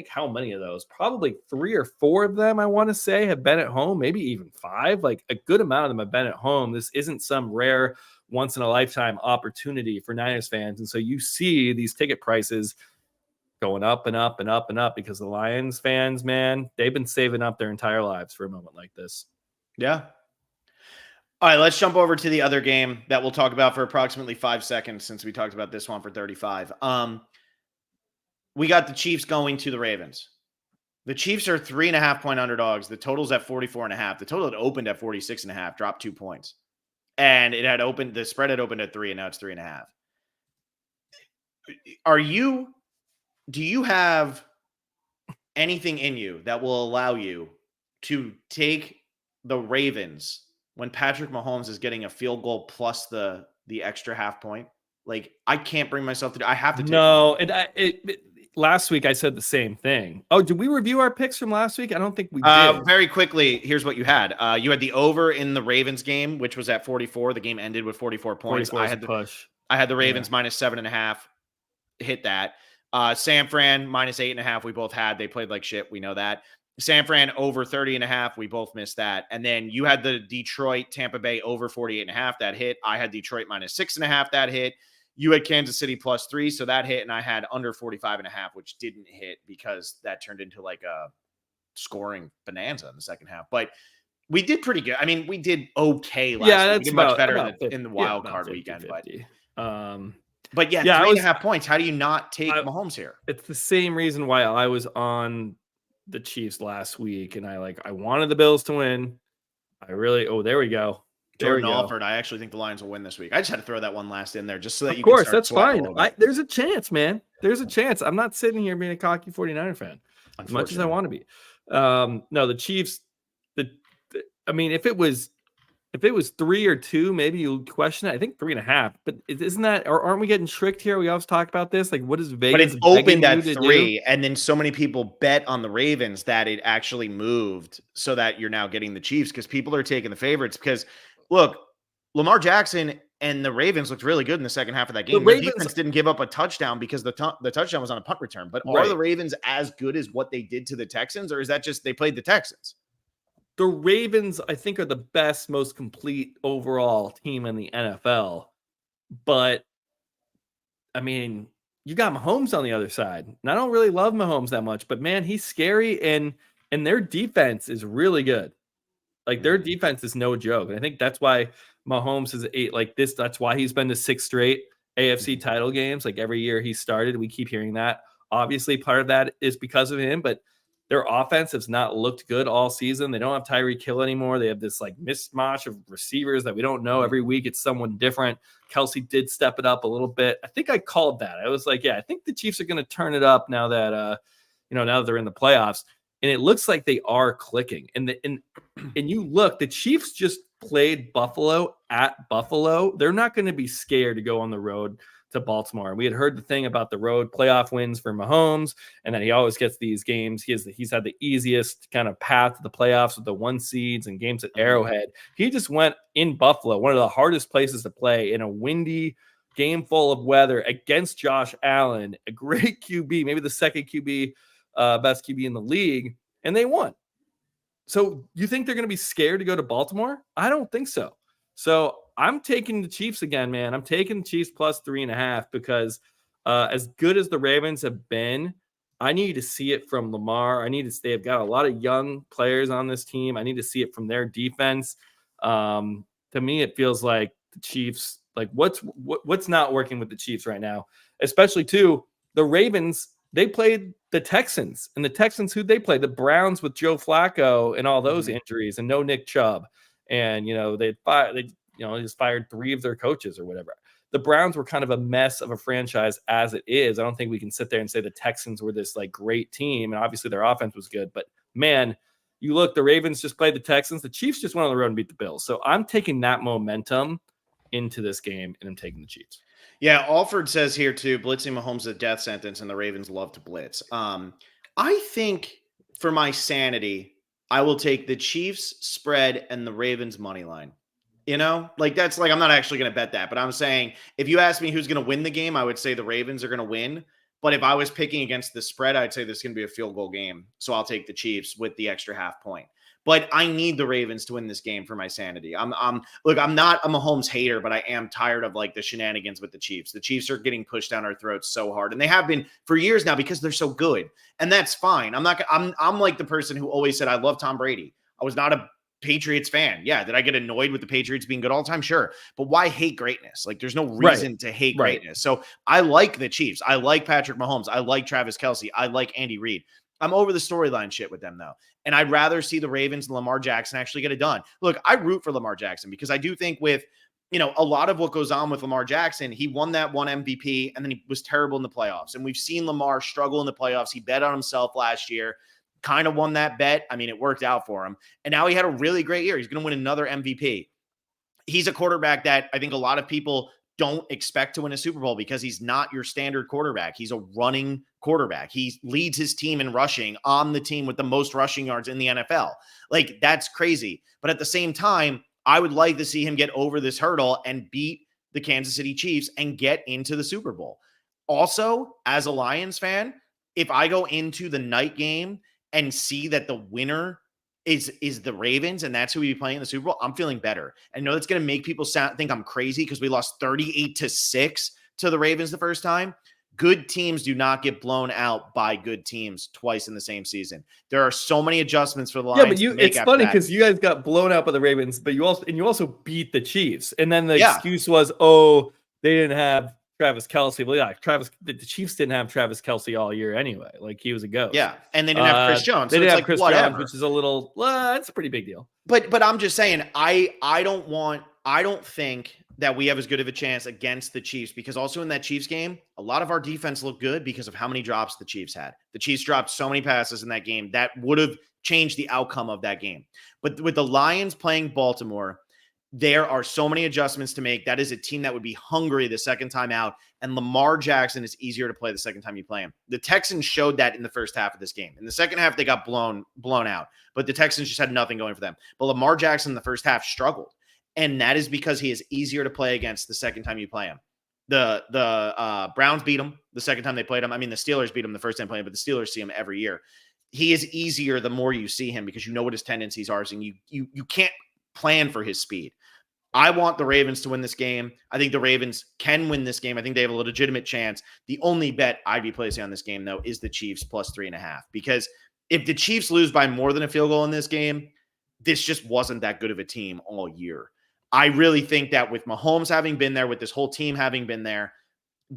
[SPEAKER 2] how many of those? Probably 3 or 4 of them, I want to say, have been at home, maybe even 5. Like a good amount of them have been at home. This isn't some rare once in a lifetime opportunity for Niners fans. And so you see these ticket prices going up and up and up and up because the Lions fans, man, they've been saving up their entire lives for a moment like this.
[SPEAKER 1] Yeah. All right, let's jump over to the other game that we'll talk about for approximately 5 seconds, since we talked about this one for 35. We got the Chiefs going to the Ravens. The Chiefs are 3.5-point underdogs. The total's at 44.5. The total had opened at 46.5, dropped 2 points. And the spread had opened at 3, and now it's 3.5. Do you have anything in you that will allow you to take the Ravens when Patrick Mahomes is getting a field goal plus the extra half point? Like, I can't bring myself to. I have to.
[SPEAKER 2] No, last week I said the same thing. Oh, did we review our picks from last week? I don't think we did.
[SPEAKER 1] Very quickly, here's what you had. You had the over in the Ravens game, which was at 44. The game ended with 44 points.
[SPEAKER 2] 44 push.
[SPEAKER 1] I had the Ravens minus 7.5. Hit that. San Fran minus 8.5. We both had. They played like shit. We know that. San Fran over 30.5. We both missed that. And then you had the Detroit, Tampa Bay over 48.5. That hit. I had Detroit minus 6.5. That hit. You had Kansas City +3. So that hit. And I had under 45.5, which didn't hit because that turned into like a scoring bonanza in the second half. But we did pretty good. I mean, we did okay last week.
[SPEAKER 2] That's
[SPEAKER 1] we did much better
[SPEAKER 2] in
[SPEAKER 1] the wild card weekend.
[SPEAKER 2] 50.
[SPEAKER 1] But yeah, 3.5 points. How do you not take Mahomes here?
[SPEAKER 2] It's the same reason why I was on the Chiefs last week, and I wanted the Bills to win. There we go.
[SPEAKER 1] Jordan Alford, I actually think the Lions will win this week. I just had to throw that one last in there just so that
[SPEAKER 2] you can start that's fine. There's a chance, man. There's a chance. I'm not sitting here being a cocky 49er fan as much as I want to be. No, the Chiefs, if it was 3 or 2, maybe you question it. I think 3.5. But isn't that, or aren't we getting tricked here? We always talk about this. Like, what is Vegas?
[SPEAKER 1] But it's opened at 3, and then so many people bet on the Ravens that it actually moved so that you're now getting the Chiefs because people are taking the favorites. Because look, Lamar Jackson and the Ravens looked really good in the second half of that game. The defense didn't give up a touchdown because the touchdown was on a punt return. But are the Ravens as good as what they did to the Texans, or is that just they played the Texans?
[SPEAKER 2] The Ravens, I think, are the best, most complete overall team in the NFL. But, I mean, you got Mahomes on the other side. And I don't really love Mahomes that much. But, man, he's scary, and their defense is really good. Like, their defense is no joke. And I think that's why Mahomes is 8 like this. That's why he's been to 6 straight AFC title games. Like, every year he started, we keep hearing that. Obviously, part of that is because of him, but their offense has not looked good all season. They don't have Tyreek Hill anymore. They have this like mismatch of receivers that we don't know. Every week it's someone different. Kelsey did step it up a little bit. I think I called that. I was like, yeah, I think the Chiefs are going to turn it up now that now that they're in the playoffs. And it looks like they are clicking. And you look, the Chiefs just played Buffalo at Buffalo. They're not going to be scared to go on the road to Baltimore. And we had heard the thing about the road playoff wins for Mahomes, and that he always gets these games. He's had the easiest kind of path to the playoffs with the 1 seeds and games at Arrowhead. He just went in Buffalo, one of the hardest places to play, in a windy game full of weather against Josh Allen, a great QB, maybe the second QB, best QB in the league, and they won. So you think they're going to be scared to go to Baltimore? I don't think so. So I'm taking the Chiefs again, man. I'm taking the Chiefs plus 3.5 because as good as the Ravens have been, I need to see it from Lamar. They've got a lot of young players on this team. I need to see it from their defense. To me, it feels like the Chiefs, like what's not working with the Chiefs right now, especially too, the Ravens, they played the Texans, and the Texans, who'd they play? The Browns with Joe Flacco and all those injuries and no Nick Chubb. And, they just fired 3 of their coaches or whatever. The Browns were kind of a mess of a franchise as it is. I don't think we can sit there and say the Texans were this like great team. And obviously their offense was good, but man, you look, the Ravens just played the Texans. The Chiefs just went on the road and beat the Bills. So I'm taking that momentum into this game, and I'm taking the Chiefs.
[SPEAKER 1] Yeah, Alford says here too, blitzing Mahomes is a death sentence, and the Ravens love to blitz. I think for my sanity, I will take the Chiefs spread and the Ravens money line. That's like, I'm not actually going to bet that, but I'm saying if you ask me who's going to win the game, I would say the Ravens are going to win. But if I was picking against the spread, I'd say this is going to be a field goal game. So I'll take the Chiefs with the extra half point. But I need the Ravens to win this game for my sanity. I'm not a Mahomes hater, but I am tired of like the shenanigans with the Chiefs. The Chiefs are getting pushed down our throats so hard, and they have been for years now because they're so good, and that's fine. I'm like the person who always said I love Tom Brady. I was not a Patriots fan. Yeah, did I get annoyed with the Patriots being good all the time? Sure, but why hate greatness? Like, there's no reason to hate greatness. So I like the Chiefs. I like Patrick Mahomes. I like Travis Kelce. I like Andy Reid. I'm over the storyline shit with them, though. And I'd rather see the Ravens and Lamar Jackson actually get it done. Look, I root for Lamar Jackson because I do think with, a lot of what goes on with Lamar Jackson, he won that one MVP and then he was terrible in the playoffs. And we've seen Lamar struggle in the playoffs. He bet on himself last year, kind of won that bet. I mean, it worked out for him. And now he had a really great year. He's going to win another MVP. He's a quarterback that I think a lot of people don't expect to win a Super Bowl because he's not your standard quarterback. He's a running quarterback. He leads his team in rushing, on the team with the most rushing yards in the NFL. Like, that's crazy. But at the same time, I would like to see him get over this hurdle and beat the Kansas City Chiefs and get into the Super Bowl. Also, as a Lions fan, if I go into the night game and see that the winner is the Ravens, and that's who we be playing in the Super Bowl, I'm feeling better. I know that's going to make people think I'm crazy because we lost 38-6 to the Ravens the first time. Good teams do not get blown out by good teams twice in the same season. There are so many adjustments for the Lions.
[SPEAKER 2] Yeah, but it's funny because you guys got blown out by the Ravens, but you also beat the Chiefs. And then the excuse was, oh, they didn't have Travis Kelce. Well, yeah, the Chiefs didn't have Travis Kelce all year anyway. Like, he was a ghost.
[SPEAKER 1] Yeah, and they didn't have Chris Jones.
[SPEAKER 2] They
[SPEAKER 1] so
[SPEAKER 2] didn't
[SPEAKER 1] it's
[SPEAKER 2] have Chris
[SPEAKER 1] whatever.
[SPEAKER 2] Jones, which is a little, that's a pretty big deal.
[SPEAKER 1] But I'm just saying, I don't think that we have as good of a chance against the Chiefs, because also in that Chiefs game, a lot of our defense looked good because of how many drops the Chiefs had. The Chiefs dropped so many passes in that game that would have changed the outcome of that game. But with the Lions playing Baltimore, there are so many adjustments to make. That is a team that would be hungry the second time out, and Lamar Jackson is easier to play the second time you play him. The Texans showed that in the first half of this game. In the second half, they got blown out, but the Texans just had nothing going for them. But Lamar Jackson in the first half struggled, and that is because he is easier to play against the second time you play him. The Browns beat him the second time they played him. I mean, the Steelers beat him the first time playing, but the Steelers see him every year. He is easier the more you see him because you know what his tendencies are, and you can't plan for his speed. I want the Ravens to win this game. I think the Ravens can win this game. I think they have a legitimate chance. The only bet I'd be placing on this game, though, is the Chiefs plus 3.5. Because if the Chiefs lose by more than a field goal in this game, this just wasn't that good of a team all year. I really think that with Mahomes having been there, with this whole team having been there,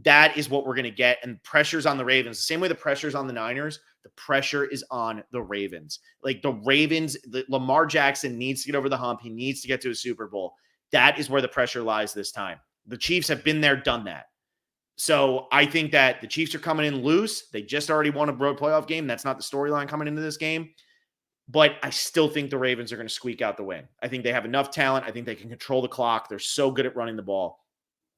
[SPEAKER 1] that is what we're going to get. And pressure's on the Ravens. The same way the pressure's on the Niners, the pressure is on the Ravens. Like the Ravens, Lamar Jackson needs to get over the hump. He needs to get to a Super Bowl. That is where the pressure lies this time. The Chiefs have been there, done that. So I think that the Chiefs are coming in loose. They just already won a road playoff game. That's not the storyline coming into this game. But I still think the Ravens are going to squeak out the win. I think they have enough talent. I think they can control the clock. They're so good at running the ball.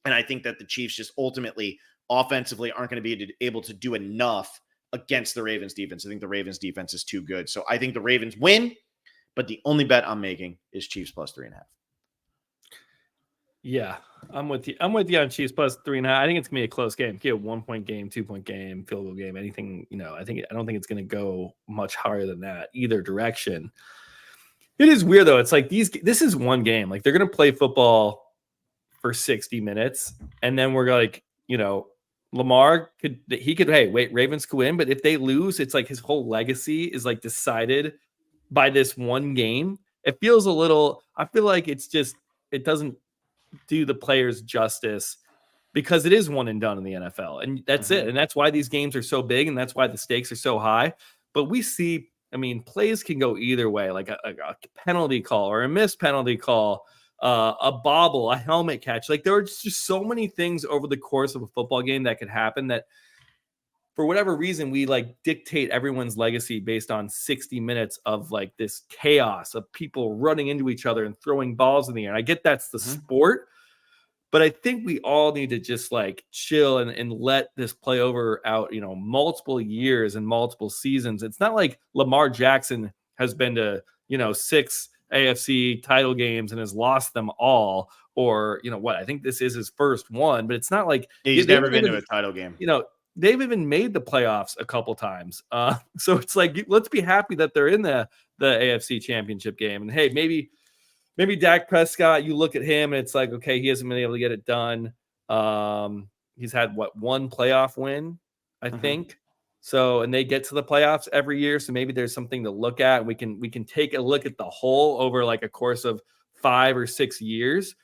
[SPEAKER 1] And I think that the Chiefs just ultimately, offensively, aren't going to be able to do enough against the Ravens defense. I think the Ravens defense is too good. So I think the Ravens win, but the only bet I'm making is Chiefs plus 3.5.
[SPEAKER 2] Yeah, I'm with you. I'm with you on Chiefs plus 3.5. I think it's gonna be a close game. It could be a 1-point game, 2-point game, field goal game, anything. I don't think it's gonna go much higher than that either direction. It is weird though. It's like this is one game. Like, they're gonna play football for 60 minutes, and then we're like, Lamar could, Ravens could win, but if they lose, it's like his whole legacy is like decided by this one game. It feels a little. I feel like it doesn't do the players justice, because it is one and done in the NFL, and that's it. And that's why these games are so big, and that's why the stakes are so high. But we see, plays can go either way, like a penalty call or a missed penalty call, a bobble, a helmet catch. Like, there are just so many things over the course of a football game that could happen that, for whatever reason, we like dictate everyone's legacy based on 60 minutes of like this chaos of people running into each other and throwing balls in the air. And I get that's the sport, but I think we all need to just like chill and let this play over out, multiple years and multiple seasons. It's not like Lamar Jackson has been to, 6 AFC title games and has lost them all, or, I think this is his first one, but it's not like
[SPEAKER 1] he's never been to a title game.
[SPEAKER 2] They've even made the playoffs a couple times. So it's like, let's be happy that they're in the AFC Championship game. And hey, maybe Dak Prescott, you look at him and it's like, okay, he hasn't been able to get it done. He's had one playoff win, I think. So, and they get to the playoffs every year. So maybe there's something to look at. We can take a look at the whole over like a course of 5 or 6 years.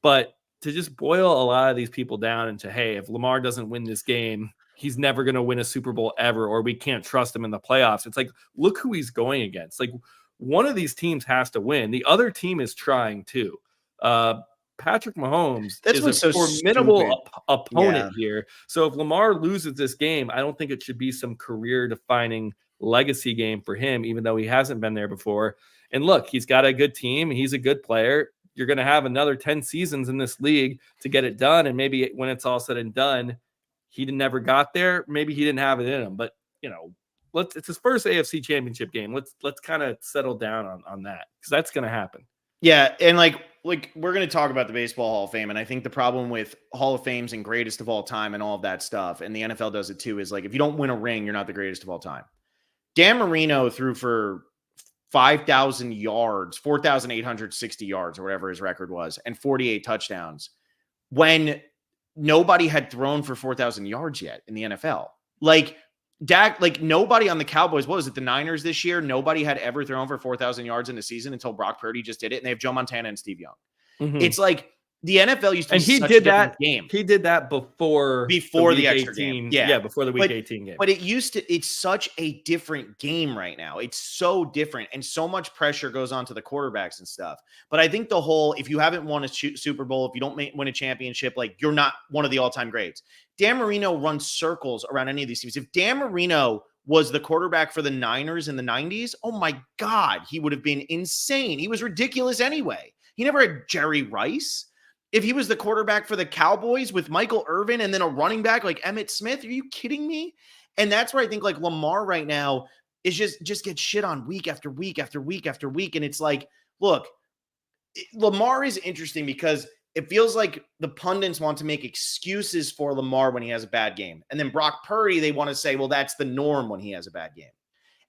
[SPEAKER 2] But to just boil a lot of these people down into, hey, if Lamar doesn't win this game, he's never going to win a Super Bowl ever, or we can't trust him in the playoffs. It's like, look who he's going against. Like, one of these teams has to win. The other team is trying too. Patrick Mahomes is a formidable opponent here. So if Lamar loses this game, I don't think it should be some career-defining legacy game for him, even though he hasn't been there before. And look, he's got a good team. He's a good player. You're going to have another 10 seasons in this league to get it done. And maybe when it's all said and done, he never got there. Maybe he didn't have it in him, but it's his first AFC Championship game. Let's kind of settle down on that, because that's going to happen.
[SPEAKER 1] Yeah, and like we're going to talk about the Baseball Hall of Fame, and I think the problem with Hall of Fames and greatest of all time and all of that stuff, and the NFL does it too, is like, if you don't win a ring, you're not the greatest of all time. Dan Marino threw for 5,000 yards, 4,860 yards, or whatever his record was, and 48 touchdowns when nobody had thrown for 4,000 yards yet in the NFL. Like Dak, like nobody on the Cowboys, what was it, the Niners this year? Nobody had ever thrown for 4,000 yards in a season until Brock Purdy just did it, and they have Joe Montana and Steve Young.
[SPEAKER 2] Mm-hmm.
[SPEAKER 1] It's like the NFL used to be
[SPEAKER 2] he
[SPEAKER 1] such
[SPEAKER 2] did
[SPEAKER 1] a different
[SPEAKER 2] that
[SPEAKER 1] game.
[SPEAKER 2] He did that before
[SPEAKER 1] the extra
[SPEAKER 2] 18,
[SPEAKER 1] game.
[SPEAKER 2] Yeah, before the week 18 game.
[SPEAKER 1] But it's such a different game right now. It's so different, and so much pressure goes on to the quarterbacks and stuff. But I think if you haven't won a Super Bowl, if you don't win a championship, like you're not one of the all-time greats. Dan Marino runs circles around any of these teams. If Dan Marino was the quarterback for the Niners in the 90s, oh my God, he would have been insane. He was ridiculous anyway. He never had Jerry Rice. If he was the quarterback for the Cowboys with Michael Irvin and then a running back like Emmitt Smith, are you kidding me? And that's where I think like Lamar right now is just gets shit on week after week after week after week. And it's like, look, Lamar is interesting because it feels like the pundits want to make excuses for Lamar when he has a bad game. And then Brock Purdy, they want to say, well, that's the norm when he has a bad game.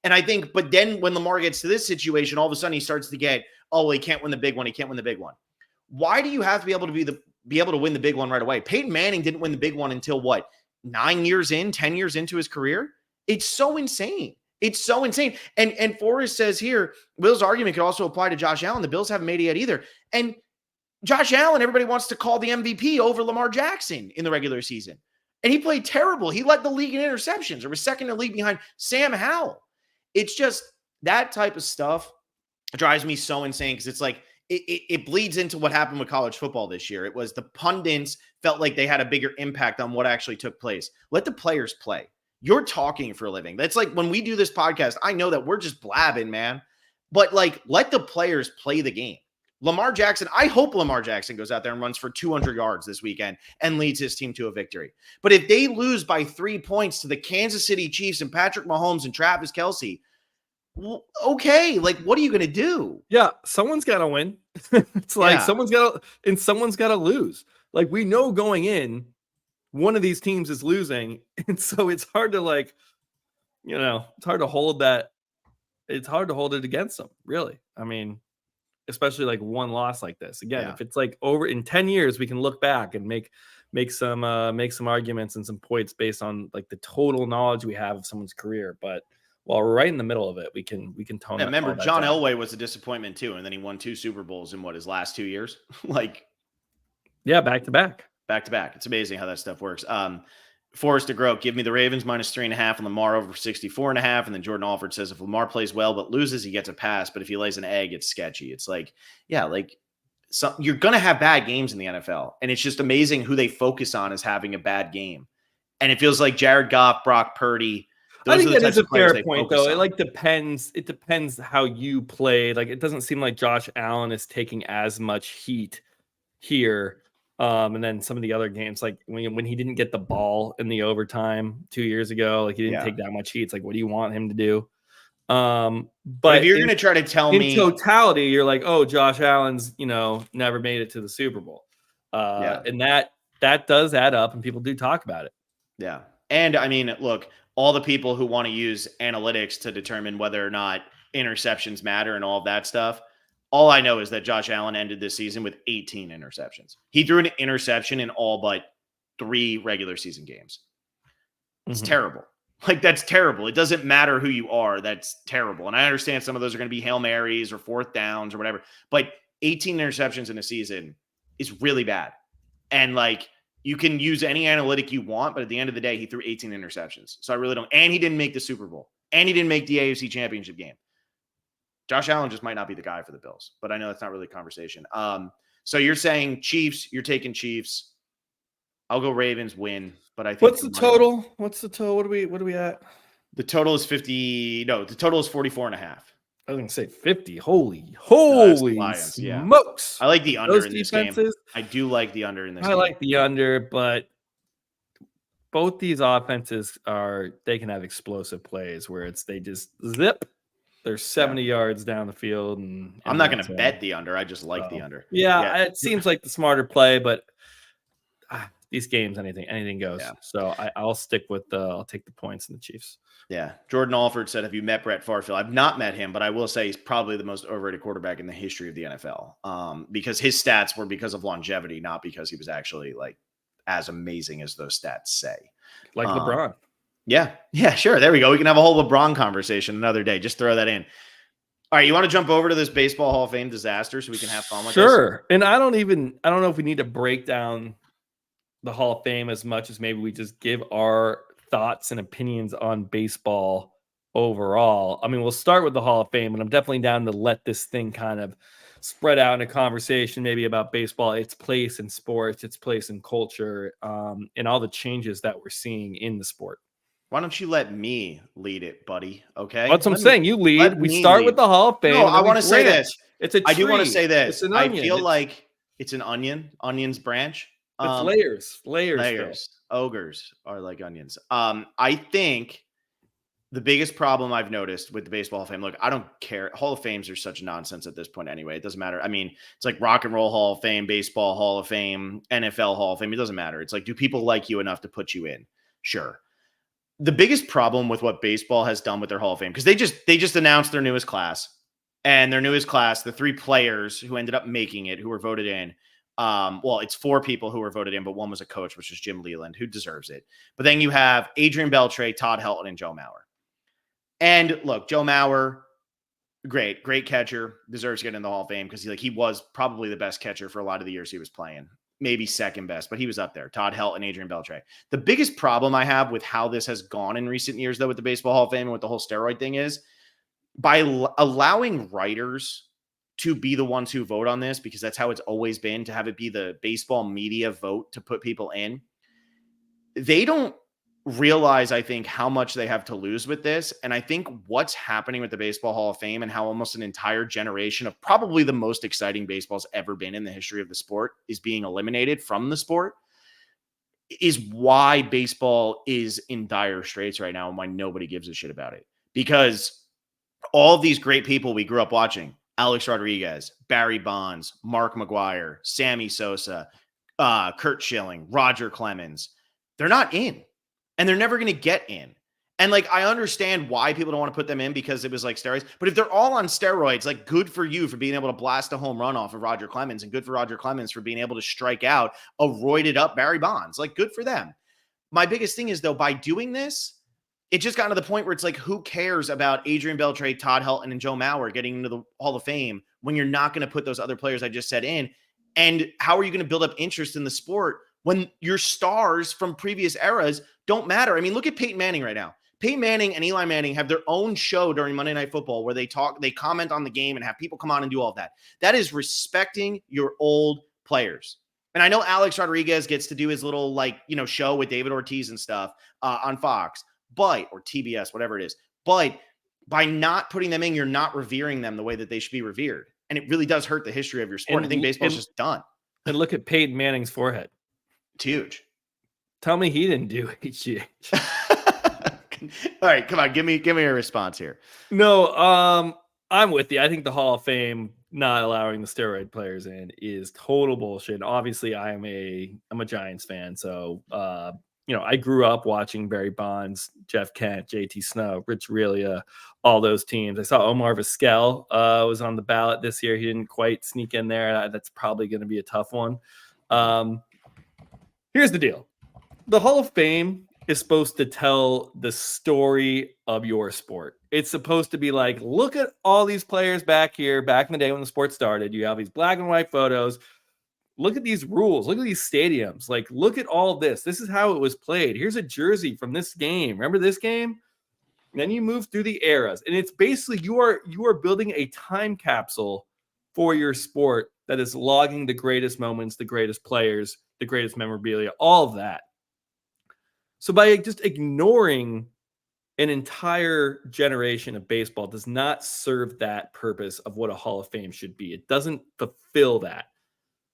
[SPEAKER 1] And I think, but then when Lamar gets to this situation, all of a sudden he starts to get, oh, well, he can't win the big one. He can't win the big one. Why do you have to be able to win the big one right away? Peyton Manning didn't win the big one until what, 10 years into his career? It's so insane. It's so insane. And Forrest says here, Will's argument could also apply to Josh Allen. The Bills haven't made it yet either. And Josh Allen, everybody wants to call the MVP over Lamar Jackson in the regular season. And he played terrible. He led the league in interceptions, or was second in the league behind Sam Howell. It's just that type of stuff drives me so insane because it's like, it bleeds into what happened with college football this year. It was the pundits felt like they had a bigger impact on what actually took place. Let the players play. You're talking for a living. That's like when we do this podcast, I know that we're just blabbing, man. But like, let the players play the game. Lamar Jackson, I hope Lamar Jackson goes out there and runs for 200 yards this weekend and leads his team to a victory. But if they lose by 3 points to the Kansas City Chiefs and Patrick Mahomes and Travis Kelce, okay, like what are you going to do?
[SPEAKER 2] Yeah, someone's got to win. It's like someone's got to lose. Like we know going in, one of these teams is losing, and so it's hard to like, it's hard to hold that. It's hard to hold it against them, really. I mean, especially like one loss like this. Again, if it's like over in 10 years, we can look back and make some arguments and some points based on like the total knowledge we have of someone's career, but. While we're right in the middle of it, we can tone.
[SPEAKER 1] Yeah, remember, John Elway was a disappointment too, and then he won 2 Super Bowls in his last 2 years. Like,
[SPEAKER 2] yeah, back to back.
[SPEAKER 1] It's amazing how that stuff works. Forrest DeGroat, give me the Ravens -3.5 and Lamar over 64.5. And then Jordan Alford says if Lamar plays well but loses, he gets a pass. But if he lays an egg, it's sketchy. It's like, so you're gonna have bad games in the NFL, and it's just amazing who they focus on as having a bad game. And it feels like Jared Goff, Brock Purdy.
[SPEAKER 2] I think that is a fair point, though. It like depends. It depends how you play. Like it doesn't seem like Josh Allen is taking as much heat here. And then some of the other games, like when he didn't get the ball in the overtime 2 years ago, like he didn't take that much heat. It's like, what do you want him to do? But
[SPEAKER 1] if you're going to try to tell me
[SPEAKER 2] in totality, you're like, oh, Josh Allen's, never made it to the Super Bowl. And that does add up, and people do talk about it.
[SPEAKER 1] Yeah. And I mean, look, all the people who want to use analytics to determine whether or not interceptions matter and all of that stuff. All I know is that Josh Allen ended this season with 18 interceptions. He threw an interception in all but 3 regular season games. It's terrible. Like, that's terrible. It doesn't matter who you are. That's terrible. And I understand some of those are going to be Hail Marys or 4th downs or whatever. But 18 interceptions in a season is really bad. And like, you can use any analytic you want, but at the end of the day, he threw 18 interceptions. So I really don't. And he didn't make the Super Bowl. And he didn't make the AFC Championship game. Josh Allen just might not be the guy for the Bills. But I know that's not really a conversation. So you're saying Chiefs. You're taking Chiefs. I'll go Ravens win. But I think
[SPEAKER 2] what's the total? What's the total? What are we at?
[SPEAKER 1] The total is 50. No, the total is 44.5.
[SPEAKER 2] I was going to say 50. Holy Lions, smokes.
[SPEAKER 1] I like the under in this game. I do like the under in this game.
[SPEAKER 2] I like the under, but both these offenses they can have explosive plays where they just zip. They're 70 yards down the field. And
[SPEAKER 1] I'm not going to bet the under. I just like the under.
[SPEAKER 2] Yeah, it seems like the smarter play, but these games, anything goes.
[SPEAKER 1] Yeah.
[SPEAKER 2] So I'll stick with I'll take the points in the Chiefs.
[SPEAKER 1] Yeah. Jordan Alford said, have you met Brett Farfield? I've not met him, but I will say he's probably the most overrated quarterback in the history of the NFL. Because his stats were because of longevity, not because he was actually like as amazing as those stats say.
[SPEAKER 2] Like LeBron.
[SPEAKER 1] Yeah. Yeah, sure. There we go. We can have a whole LeBron conversation another day. Just throw that in. All right. You want to jump over to this Baseball Hall of Fame disaster so we can have fun with this?
[SPEAKER 2] Sure. And I don't know if we need to break down the Hall of Fame as much as maybe we just give our thoughts and opinions on baseball overall. I mean, we'll start with the Hall of Fame, and I'm definitely down to let this thing kind of spread out in a conversation maybe about baseball, its place in sports, its place in culture, and all the changes that we're seeing in the sport.
[SPEAKER 1] Why don't you let me lead it, buddy? Okay.
[SPEAKER 2] That's what I'm saying. You lead. We start with the Hall of Fame.
[SPEAKER 1] No, I want to say this.
[SPEAKER 2] It's a tree.
[SPEAKER 1] I do want to say this.
[SPEAKER 2] It's an onion.
[SPEAKER 1] I feel like it's an onion. Onion's branch.
[SPEAKER 2] It's layers.
[SPEAKER 1] Ogres are like onions. I think the biggest problem I've noticed with the Baseball Hall of Fame, look, I don't care. Hall of Fames are such nonsense at this point anyway. It doesn't matter. I mean, it's like Rock and Roll Hall of Fame, Baseball Hall of Fame, NFL Hall of Fame. It doesn't matter. It's like, do people like you enough to put you in? Sure. The biggest problem with what baseball has done with their Hall of Fame, because they just announced their newest class, and their newest class, the 3 players who ended up making it, who were voted in. Well, it's 4 people who were voted in, but one was a coach, which is Jim Leland, who deserves it. But then you have Adrian Beltre, Todd Helton, and Joe Mauer. And look, Joe Mauer, great catcher, deserves to get in the Hall of Fame because he was probably the best catcher for a lot of the years he was playing. Maybe second best, but he was up there. Todd Helton and Adrian Beltre. The biggest problem I have with how this has gone in recent years, though, with the Baseball Hall of Fame and with the whole steroid thing is by allowing writers to be the ones who vote on this, because that's how it's always been, to have it be the baseball media vote to put people in. They don't realize, I think, how much they have to lose with this. And I think what's happening with the Baseball Hall of Fame and how almost an entire generation of probably the most exciting baseball's ever been in the history of the sport is being eliminated from the sport is why baseball is in dire straits right now and why nobody gives a shit about it. Because all of these great people we grew up watching, Alex Rodriguez, Barry Bonds, Mark McGwire, Sammy Sosa, Curt Schilling, Roger Clemens, they're not in. And they're never going to get in. And like, I understand why people don't want to put them in because it was like steroids. But if they're all on steroids, like, good for you for being able to blast a home run off of Roger Clemens, and good for Roger Clemens for being able to strike out a roided up Barry Bonds. Like, good for them. My biggest thing is, though, by doing this, it just got to the point where it's like, who cares about Adrian Beltre, Todd Helton, and Joe Mauer getting into the Hall of Fame when you're not going to put those other players I just said in? And how are you going to build up interest in the sport when your stars from previous eras don't matter? I mean, look at Peyton Manning right now. Peyton Manning and Eli Manning have their own show during Monday Night Football where they comment on the game and have people come on and do all of that. That is respecting your old players. And I know Alex Rodriguez gets to do his little show with David Ortiz and stuff on Fox, or TBS, whatever it is. But by not putting them in, you're not revering them the way that they should be revered. And it really does hurt the history of your sport. I think baseball's just done.
[SPEAKER 2] And look at Peyton Manning's forehead.
[SPEAKER 1] It's huge.
[SPEAKER 2] Tell me he didn't do HGH.
[SPEAKER 1] All right, come on, give me a response here.
[SPEAKER 2] No, I'm with you. I think the Hall of Fame not allowing the steroid players in is total bullshit. Obviously, I'm a Giants fan, so I grew up watching Barry Bonds, Jeff Kent, JT Snow, Rich Relia, all those teams. I saw Omar Vizquel was on the ballot this year. He didn't quite sneak in there. That's probably going to be a tough one. Here's the deal. The Hall of Fame is supposed to tell the story of your sport. It's supposed to be like, look at all these players back in the day when the sport started. You have these black and white photos. Look at these rules. Look at these stadiums. Like, look at all this. This is how it was played. Here's a jersey from this game. Remember this game? And then you move through the eras. And it's basically you are building a time capsule for your sport that is logging the greatest moments, the greatest players, the greatest memorabilia, all of that. So by just ignoring an entire generation of baseball does not serve that purpose of what a Hall of Fame should be. It doesn't fulfill that.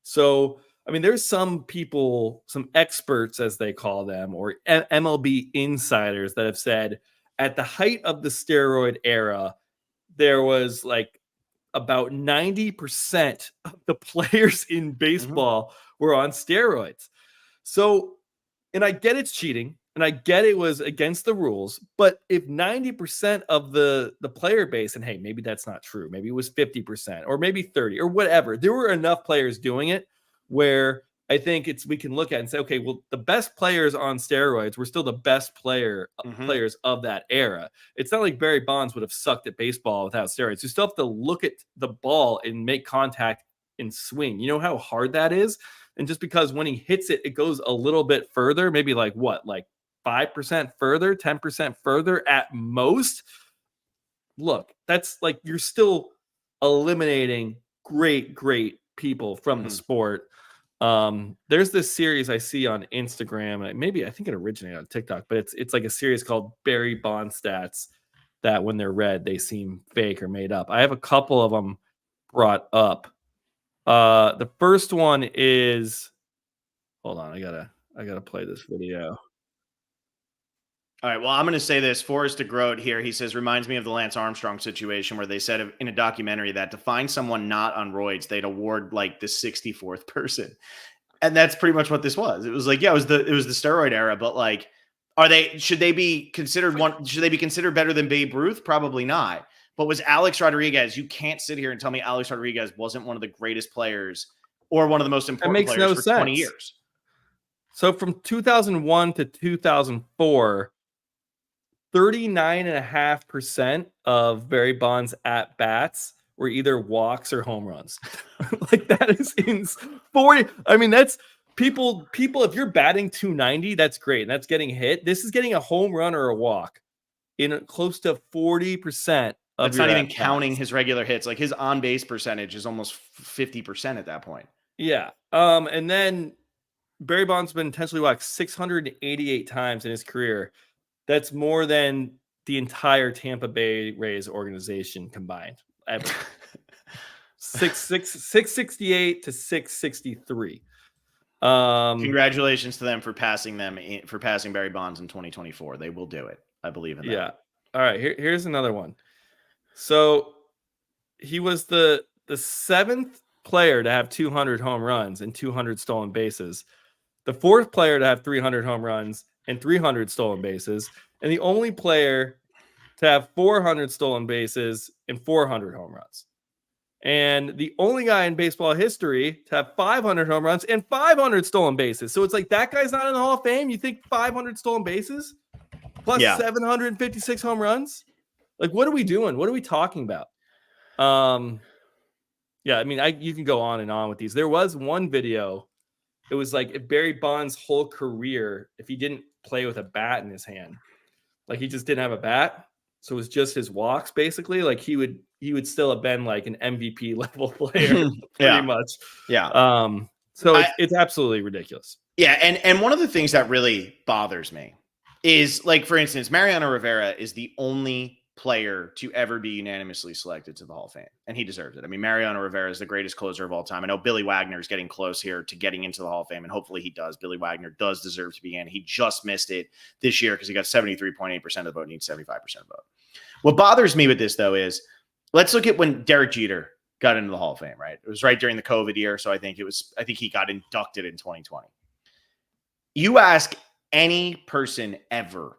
[SPEAKER 2] So, I mean, there's some people, some experts, as they call them, or MLB insiders that have said at the height of the steroid era, there was like about 90% of the players in baseball were on steroids. So, and I get it's cheating, and I get it was against the rules, but if 90% of the player base, and hey, maybe that's not true, maybe it was 50% or maybe 30 or whatever, there were enough players doing it where I think we can look at and say, okay, well, the best players on steroids were still the best players of that era. It's not like Barry Bonds would have sucked at baseball without steroids. You still have to look at the ball and make contact and swing. You know how hard that is? And just because when he hits it, it goes a little bit further, maybe like 5% further, 10% further at most. Look, that's like you're still eliminating great people from the sport. There's this series I see on Instagram, and I think it originated on TikTok, but it's like a series called Barry Bonds stats that when they're read, they seem fake or made up. I have a couple of them brought up. The first one is, hold on, I gotta play this video.
[SPEAKER 1] All right. Well, I'm going to say this. Forrest DeGroat here, he says, reminds me of the Lance Armstrong situation where they said in a documentary that to find someone not on roids, they'd award like the 64th person. And that's pretty much what this was. It was like, yeah, it was the steroid era, but like, should they be considered better than Babe Ruth? Probably not. But was Alex Rodriguez, you can't sit here and tell me Alex Rodriguez wasn't one of the greatest players or one of the most important players for 20 years.
[SPEAKER 2] So from 2001 to 2004, 39.5% of Barry Bonds at bats were either walks or home runs. Like that is 40. I mean, that's people. If you're batting 290, that's great. And that's getting hit. This is getting a home run or a walk in close to 40%.
[SPEAKER 1] That's not even counting his regular hits. Like his on base percentage is almost 50% at that point.
[SPEAKER 2] Yeah. And then Barry Bonds has been intentionally walked 688 times in his career. That's more than the entire Tampa Bay Rays organization combined. 668 to 663.
[SPEAKER 1] Congratulations to them for passing Barry Bonds in 2024. They will do it. I believe in that.
[SPEAKER 2] Yeah. All right. Here's another one. So he was the seventh player to have 200 home runs and 200 stolen bases. The fourth player to have 300 home runs and 300 stolen bases, and the only player to have 400 stolen bases and 400 home runs. And the only guy in baseball history to have 500 home runs and 500 stolen bases. So it's like that guy's not in the Hall of Fame. You think 500 stolen bases plus 756 home runs? Like, what are we doing? What are we talking about? Yeah, I mean, you can go on and on with these. There was one video. It was like if Barry Bonds' whole career, if he didn't play with a bat in his hand, like he just didn't have a bat, so it was just his walks, basically. Like he would still have been like an MVP level player, pretty much.
[SPEAKER 1] Yeah.
[SPEAKER 2] So it's absolutely ridiculous.
[SPEAKER 1] Yeah, and one of the things that really bothers me is, like, for instance, Mariano Rivera is the only player to ever be unanimously selected to the Hall of Fame, and he deserves it. I mean, Mariano Rivera is the greatest closer of all time. I know Billy Wagner is getting close here to getting into the Hall of Fame, and hopefully he does. Billy Wagner does deserve to be in. He just missed it this year because he got 73.8% of the vote, needs 75% of the vote. What bothers me with this, though, is let's look at when Derek Jeter got into the Hall of Fame, right? It was right during the COVID year, so I think he got inducted in 2020. You ask any person ever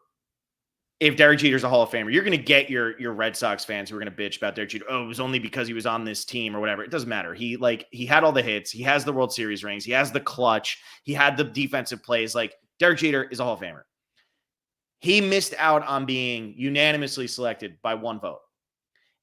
[SPEAKER 1] if Derek Jeter's a Hall of Famer, you're going to get your Red Sox fans who are going to bitch about Derek Jeter. Oh, it was only because he was on this team or whatever. It doesn't matter. He had all the hits. He has the World Series rings. He has the clutch. He had the defensive plays. Like, Derek Jeter is a Hall of Famer. He missed out on being unanimously selected by one vote.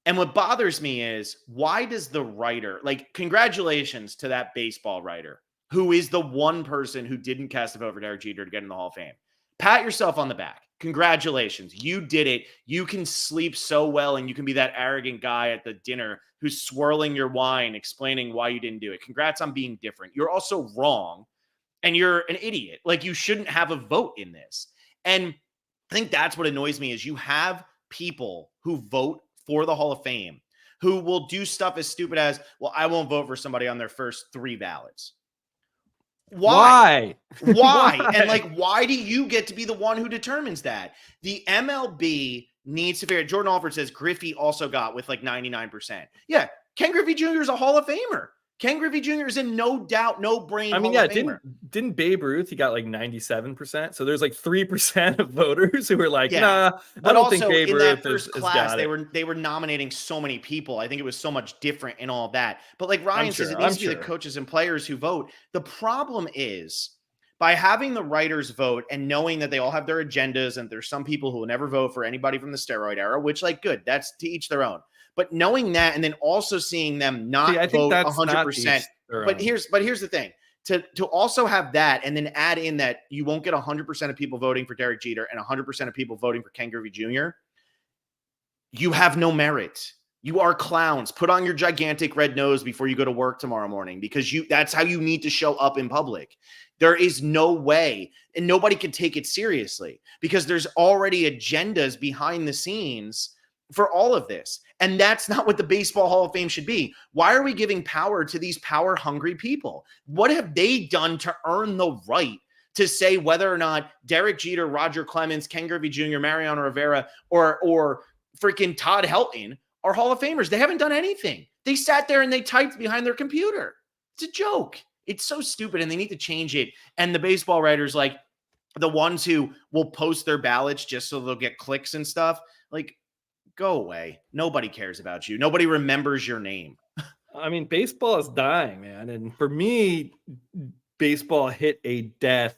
[SPEAKER 1] And what bothers me is, why does the writer, like, congratulations to that baseball writer who is the one person who didn't cast a vote for Derek Jeter to get in the Hall of Fame. Pat yourself on the back. Congratulations. You did it. You can sleep so well, and you can be that arrogant guy at the dinner who's swirling your wine, explaining why you didn't do it. Congrats on being different. You're also wrong, and you're an idiot. Like, you shouldn't have a vote in this. And I think that's what annoys me is you have people who vote for the Hall of Fame who will do stuff as stupid as, well, I won't vote for somebody on their first 3 ballots. Why? And like, why do you get to be the one who determines that? The MLB needs to figure it. Jordan Alford says Griffey also got with like 99%. Yeah. Ken Griffey Jr. is a Hall of Famer. Ken Griffey Jr. is a no doubt, no brain Hall of Famer.
[SPEAKER 2] Didn't Babe Ruth, he got like 97%. So there's like 3% of voters who were like, nah,
[SPEAKER 1] but
[SPEAKER 2] I don't
[SPEAKER 1] also
[SPEAKER 2] think Babe
[SPEAKER 1] in
[SPEAKER 2] Ruth
[SPEAKER 1] that first
[SPEAKER 2] has
[SPEAKER 1] class,
[SPEAKER 2] got
[SPEAKER 1] they were nominating so many people. I think it was so much different and all that. But like Ryan says, it needs to be the coaches and players who vote. The problem is by having the writers vote and knowing that they all have their agendas and there's some people who will never vote for anybody from the steroid era, which like good, that's to each their own. But knowing that and then also seeing them not vote 100%. But here's the thing. To also have that and then add in that you won't get 100% of people voting for Derek Jeter and 100% of people voting for Ken Griffey Jr., you have no merit. You are clowns. Put on your gigantic red nose before you go to work tomorrow morning because that's how you need to show up in public. There is no way, and nobody can take it seriously because there's already agendas behind the scenes for all of this. And that's not what the Baseball Hall of Fame should be. Why are we giving power to these power-hungry people? What have they done to earn the right to say whether or not Derek Jeter, Roger Clemens, Ken Griffey Jr., Mariano Rivera, or freaking Todd Helton are Hall of Famers? They haven't done anything. They sat there and they typed behind their computer. It's a joke. It's so stupid, and they need to change it. And the baseball writers, like the ones who will post their ballots just so they'll get clicks and stuff, like, go away. Nobody cares about you. Nobody remembers your name.
[SPEAKER 2] I mean, baseball is dying, man. And for me, baseball hit a death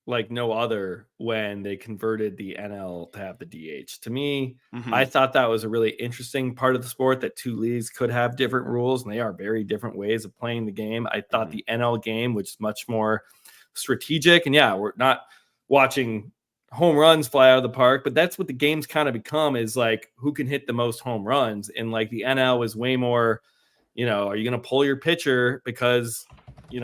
[SPEAKER 2] like no other when they converted the NL to have the DH. To me, I thought that was a really interesting part of the sport, that two leagues could have different rules, and they are very different ways of playing the game. I thought the NL game, which is much more strategic, and yeah, we're not watching home runs fly out of the park, but that's what the game's kind of become, is like who can hit the most home runs. And like the NL is way more, are you going to pull your pitcher because you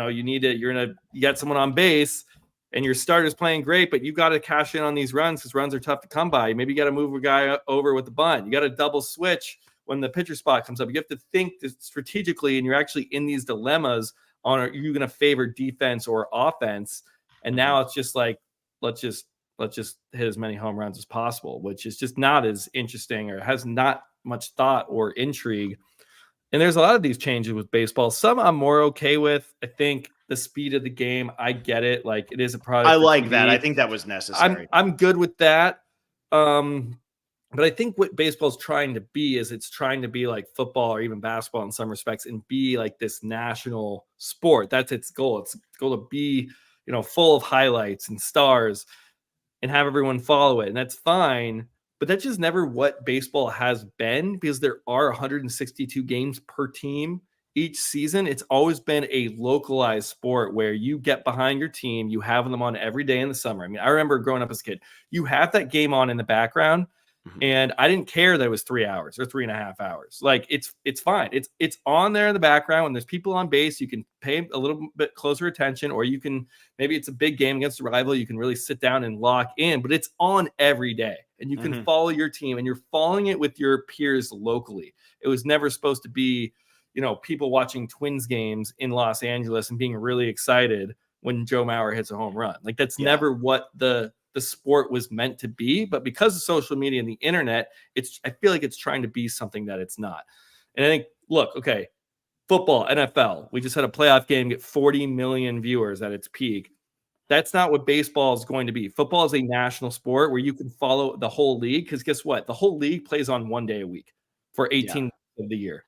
[SPEAKER 2] got someone on base and your starter's playing great, but you got to cash in on these runs because runs are tough to come by. Maybe you got to move a guy over with the bunt. You got to double switch when the pitcher spot comes up. You have to think strategically, and you're actually in these dilemmas on, are you going to favor defense or offense? And now it's just like, let's just hit as many home runs as possible, which is just not as interesting or has not much thought or intrigue. And there's a lot of these changes with baseball. Some I'm more okay with. I think the speed of the game, I get it. Like, it is a product.
[SPEAKER 1] I like that. I think that was necessary.
[SPEAKER 2] I'm good with that. But I think what baseball's trying to be is it's trying to be like football or even basketball in some respects and be like this national sport. That's its goal. It's goal to be, full of highlights and stars and have everyone follow it. And that's fine. But that's just never what baseball has been, because there are 162 games per team each season. It's always been a localized sport where you get behind your team. You have them on every day in the summer. I mean, I remember growing up as a kid, you have that game on in the background. And I didn't care that it was 3 hours or 3.5 hours. Like, it's fine. It's on there in the background. When there's people on base, you can pay a little bit closer attention, or you can, maybe it's a big game against a rival, you can really sit down and lock in, but it's on every day and you can follow your team, and you're following it with your peers locally. It was never supposed to be, people watching Twins games in Los Angeles and being really excited when Joe Mauer hits a home run. Like, that's never what the sport was meant to be. But because of social media and the internet, I feel like it's trying to be something that it's not. And I think, look, okay, football, NFL, we just had a playoff game get 40 million viewers at its peak. That's not what baseball is going to be. Football is a national sport where you can follow the whole league, because guess what? The whole league plays on one day a week for 18 weeks of the year.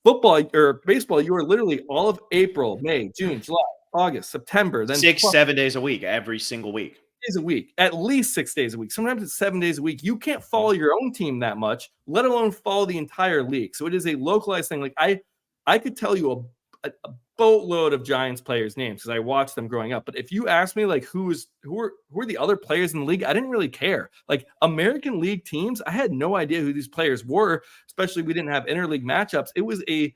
[SPEAKER 2] Football or baseball, you are literally all of April, May, June, July, August, September, then
[SPEAKER 1] 7 days a week, every single week.
[SPEAKER 2] Days a week, at least 6 days a week. Sometimes it's 7 days a week. You can't follow your own team that much, let alone follow the entire league. So it is a localized thing. Like, I could tell you a boatload of Giants players' names because I watched them growing up. But if you ask me, like, who are the other players in the league, I didn't really care. Like, American League teams, I had no idea who these players were, especially we didn't have interleague matchups. It was a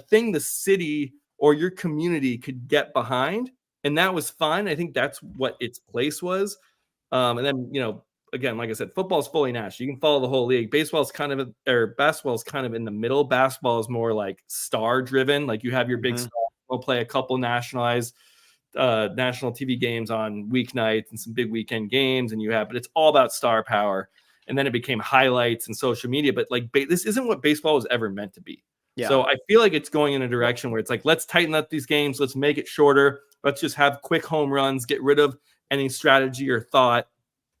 [SPEAKER 2] thing the city or your community could get behind. And that was fine. I think that's what its place was. And then, again, like I said, football is fully national. You can follow the whole league. Basketball is kind of in the middle. Basketball is more like star driven. Like, you have your big star. We'll play a couple national TV games on weeknights and some big weekend games. But it's all about star power. And then it became highlights and social media. But like, this isn't what baseball was ever meant to be.
[SPEAKER 1] Yeah.
[SPEAKER 2] So I feel like it's going in a direction where it's like, let's tighten up these games. Let's make it shorter. Let's just have quick home runs, get rid of any strategy or thought,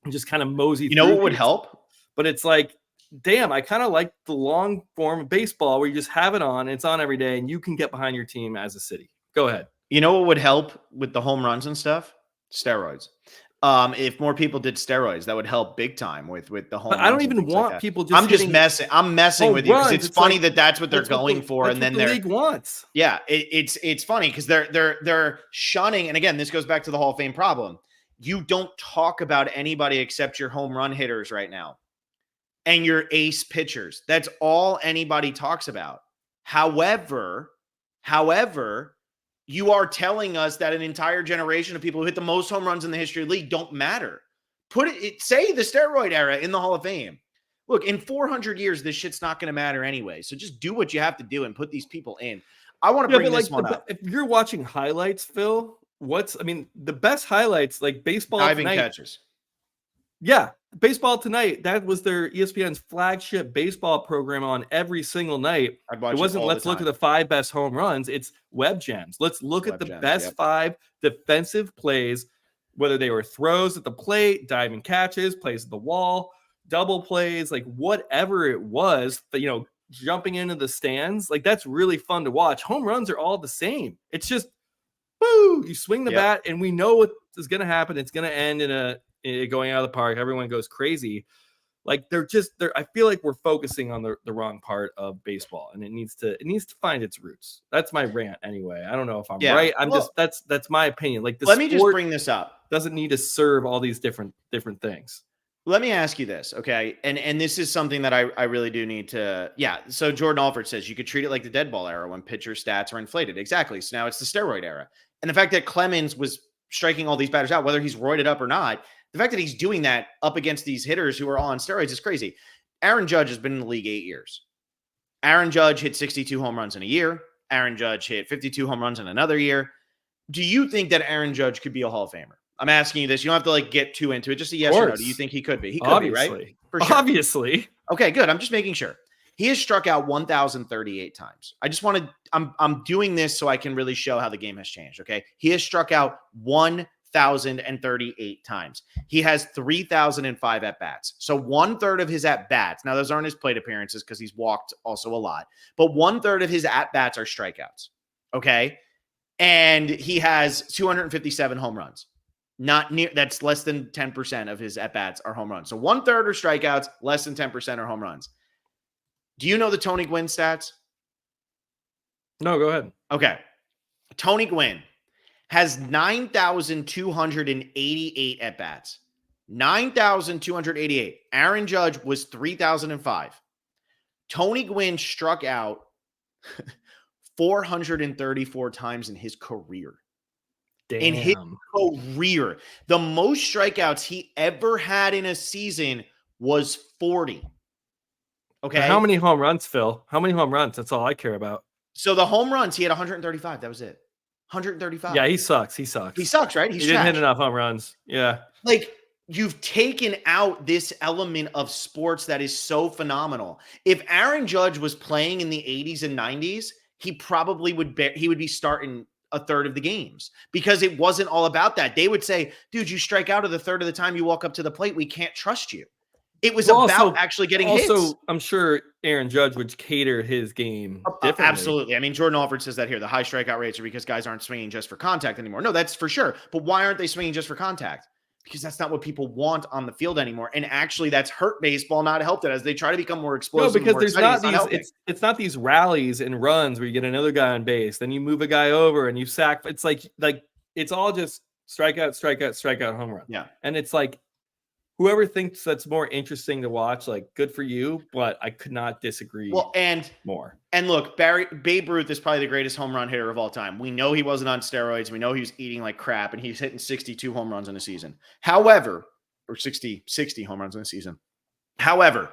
[SPEAKER 2] and just kind of mosey
[SPEAKER 1] You know
[SPEAKER 2] through
[SPEAKER 1] what would
[SPEAKER 2] these.
[SPEAKER 1] help?
[SPEAKER 2] But it's like, damn, I kind of like the long form of baseball where you just have it on, it's on every day, and you can get behind your team as a city. Go ahead.
[SPEAKER 1] You know what would help with the home runs and stuff? Steroids. If more people did steroids, that would help big time with the home
[SPEAKER 2] But
[SPEAKER 1] runs.
[SPEAKER 2] I don't
[SPEAKER 1] and
[SPEAKER 2] even
[SPEAKER 1] things like
[SPEAKER 2] want
[SPEAKER 1] that.
[SPEAKER 2] people just
[SPEAKER 1] I'm just
[SPEAKER 2] hitting
[SPEAKER 1] messing. I'm messing
[SPEAKER 2] home
[SPEAKER 1] with you because
[SPEAKER 2] runs.
[SPEAKER 1] it's funny
[SPEAKER 2] like,
[SPEAKER 1] that that's what they're going for,
[SPEAKER 2] that's
[SPEAKER 1] and then
[SPEAKER 2] what the league wants.
[SPEAKER 1] yeah, it's funny because they're shunning. And again, this goes back to the Hall of Fame problem. You don't talk about anybody except your home run hitters right now and your ace pitchers. That's all anybody talks about. However, you are telling us that an entire generation of people who hit the most home runs in the history of the league don't matter. Say the steroid era in the Hall of Fame. Look, in 400 years, this shit's not going to matter anyway. So just do what you have to do and put these people in. I want to bring this one up.
[SPEAKER 2] If you're watching highlights, Phil, the best highlights, like Baseball
[SPEAKER 1] Diving
[SPEAKER 2] Tonight.
[SPEAKER 1] catches.
[SPEAKER 2] Yeah, Baseball Tonight. That was their ESPN's flagship baseball program on every single night.
[SPEAKER 1] I'd watch
[SPEAKER 2] it wasn't
[SPEAKER 1] all
[SPEAKER 2] let's
[SPEAKER 1] the
[SPEAKER 2] look at
[SPEAKER 1] time.
[SPEAKER 2] the 5 best home runs. It's web gems. Let's look at the best 5 defensive plays, whether they were throws at the plate, diving catches, plays at the wall, double plays, like whatever it was, jumping into the stands. Like that's really fun to watch. Home runs are all the same. It's just, boo, you swing the bat and we know what is going to happen. It's going to end in going out of the park. Everyone goes crazy. Like I feel like we're focusing on the wrong part of baseball, and it needs to find its roots. That's my rant anyway. I don't know if I'm right. That's my opinion. Like
[SPEAKER 1] let me just bring this up.
[SPEAKER 2] Doesn't need to serve all these different things.
[SPEAKER 1] Let me ask you this, okay? And this is something that I really do need to, So Jordan Alford says you could treat it like the dead ball era when pitcher stats are inflated. Exactly. So now it's the steroid era. And the fact that Clemens was striking all these batters out, whether he's roided up or not, the fact that he's doing that up against these hitters who are all on steroids is crazy. Aaron Judge has been in the league 8 years. Aaron Judge hit 62 home runs in a year. Aaron Judge hit 52 home runs in another year. Do you think that Aaron Judge could be a Hall of Famer? I'm asking you this. You don't have to get too into it. Just a yes or no. Do you think he could be? He could be, right?
[SPEAKER 2] For sure. Obviously.
[SPEAKER 1] Okay, good. I'm just making sure. He has struck out 1,038 times. I'm doing this so I can really show how the game has changed, okay? He has struck out 1,038 times. He has 3,005 at-bats. So 1/3 of his at-bats, now those aren't his plate appearances because he's walked also a lot, but 1/3 of his at-bats are strikeouts, okay? And he has 257 home runs. That's less than 10% of his at-bats are home runs. So 1/3 are strikeouts, less than 10% are home runs. Do you know the Tony Gwynn stats?
[SPEAKER 2] No, go ahead.
[SPEAKER 1] Okay. Tony Gwynn has 9,288 at-bats. 9,288. Aaron Judge was 3,005. Tony Gwynn struck out 434 times in his career.
[SPEAKER 2] Damn.
[SPEAKER 1] In his career. The most strikeouts he ever had in a season was 40. Okay.
[SPEAKER 2] But how many home runs, Phil? How many home runs? That's all I care about.
[SPEAKER 1] So the home runs, he had 135. That was it. 135.
[SPEAKER 2] Yeah, he sucks. He
[SPEAKER 1] sucks, right?
[SPEAKER 2] He didn't hit enough home runs. Yeah.
[SPEAKER 1] Like, you've taken out this element of sports that is so phenomenal. If Aaron Judge was playing in the 80s and 90s, he probably would be starting a third of the games because it wasn't all about that. They would say, dude, you strike out of the third of the time you walk up to the plate. We can't trust you. It was about actually getting hits.
[SPEAKER 2] I'm sure Aaron Judge would cater his game differently.
[SPEAKER 1] Absolutely. I mean, Jordan Alford says that here. The high strikeout rates are because guys aren't swinging just for contact anymore. No, that's for sure. But why aren't they swinging just for contact? Because that's not what people want on the field anymore. And actually, that's hurt baseball, not helped it as they try to become more explosive.
[SPEAKER 2] No, because there's not these. It's not these rallies and runs where you get another guy on base, then you move a guy over and you sack. It's like it's all just strikeout, home run.
[SPEAKER 1] Yeah,
[SPEAKER 2] and it's like whoever thinks that's more interesting to watch, like good for you, but I could not disagree.
[SPEAKER 1] Well, and look, Babe Ruth is probably the greatest home run hitter of all time. We know he wasn't on steroids. We know he was eating like crap, and he's hitting 62 home runs in a season. However, or 60 home runs in a season. However,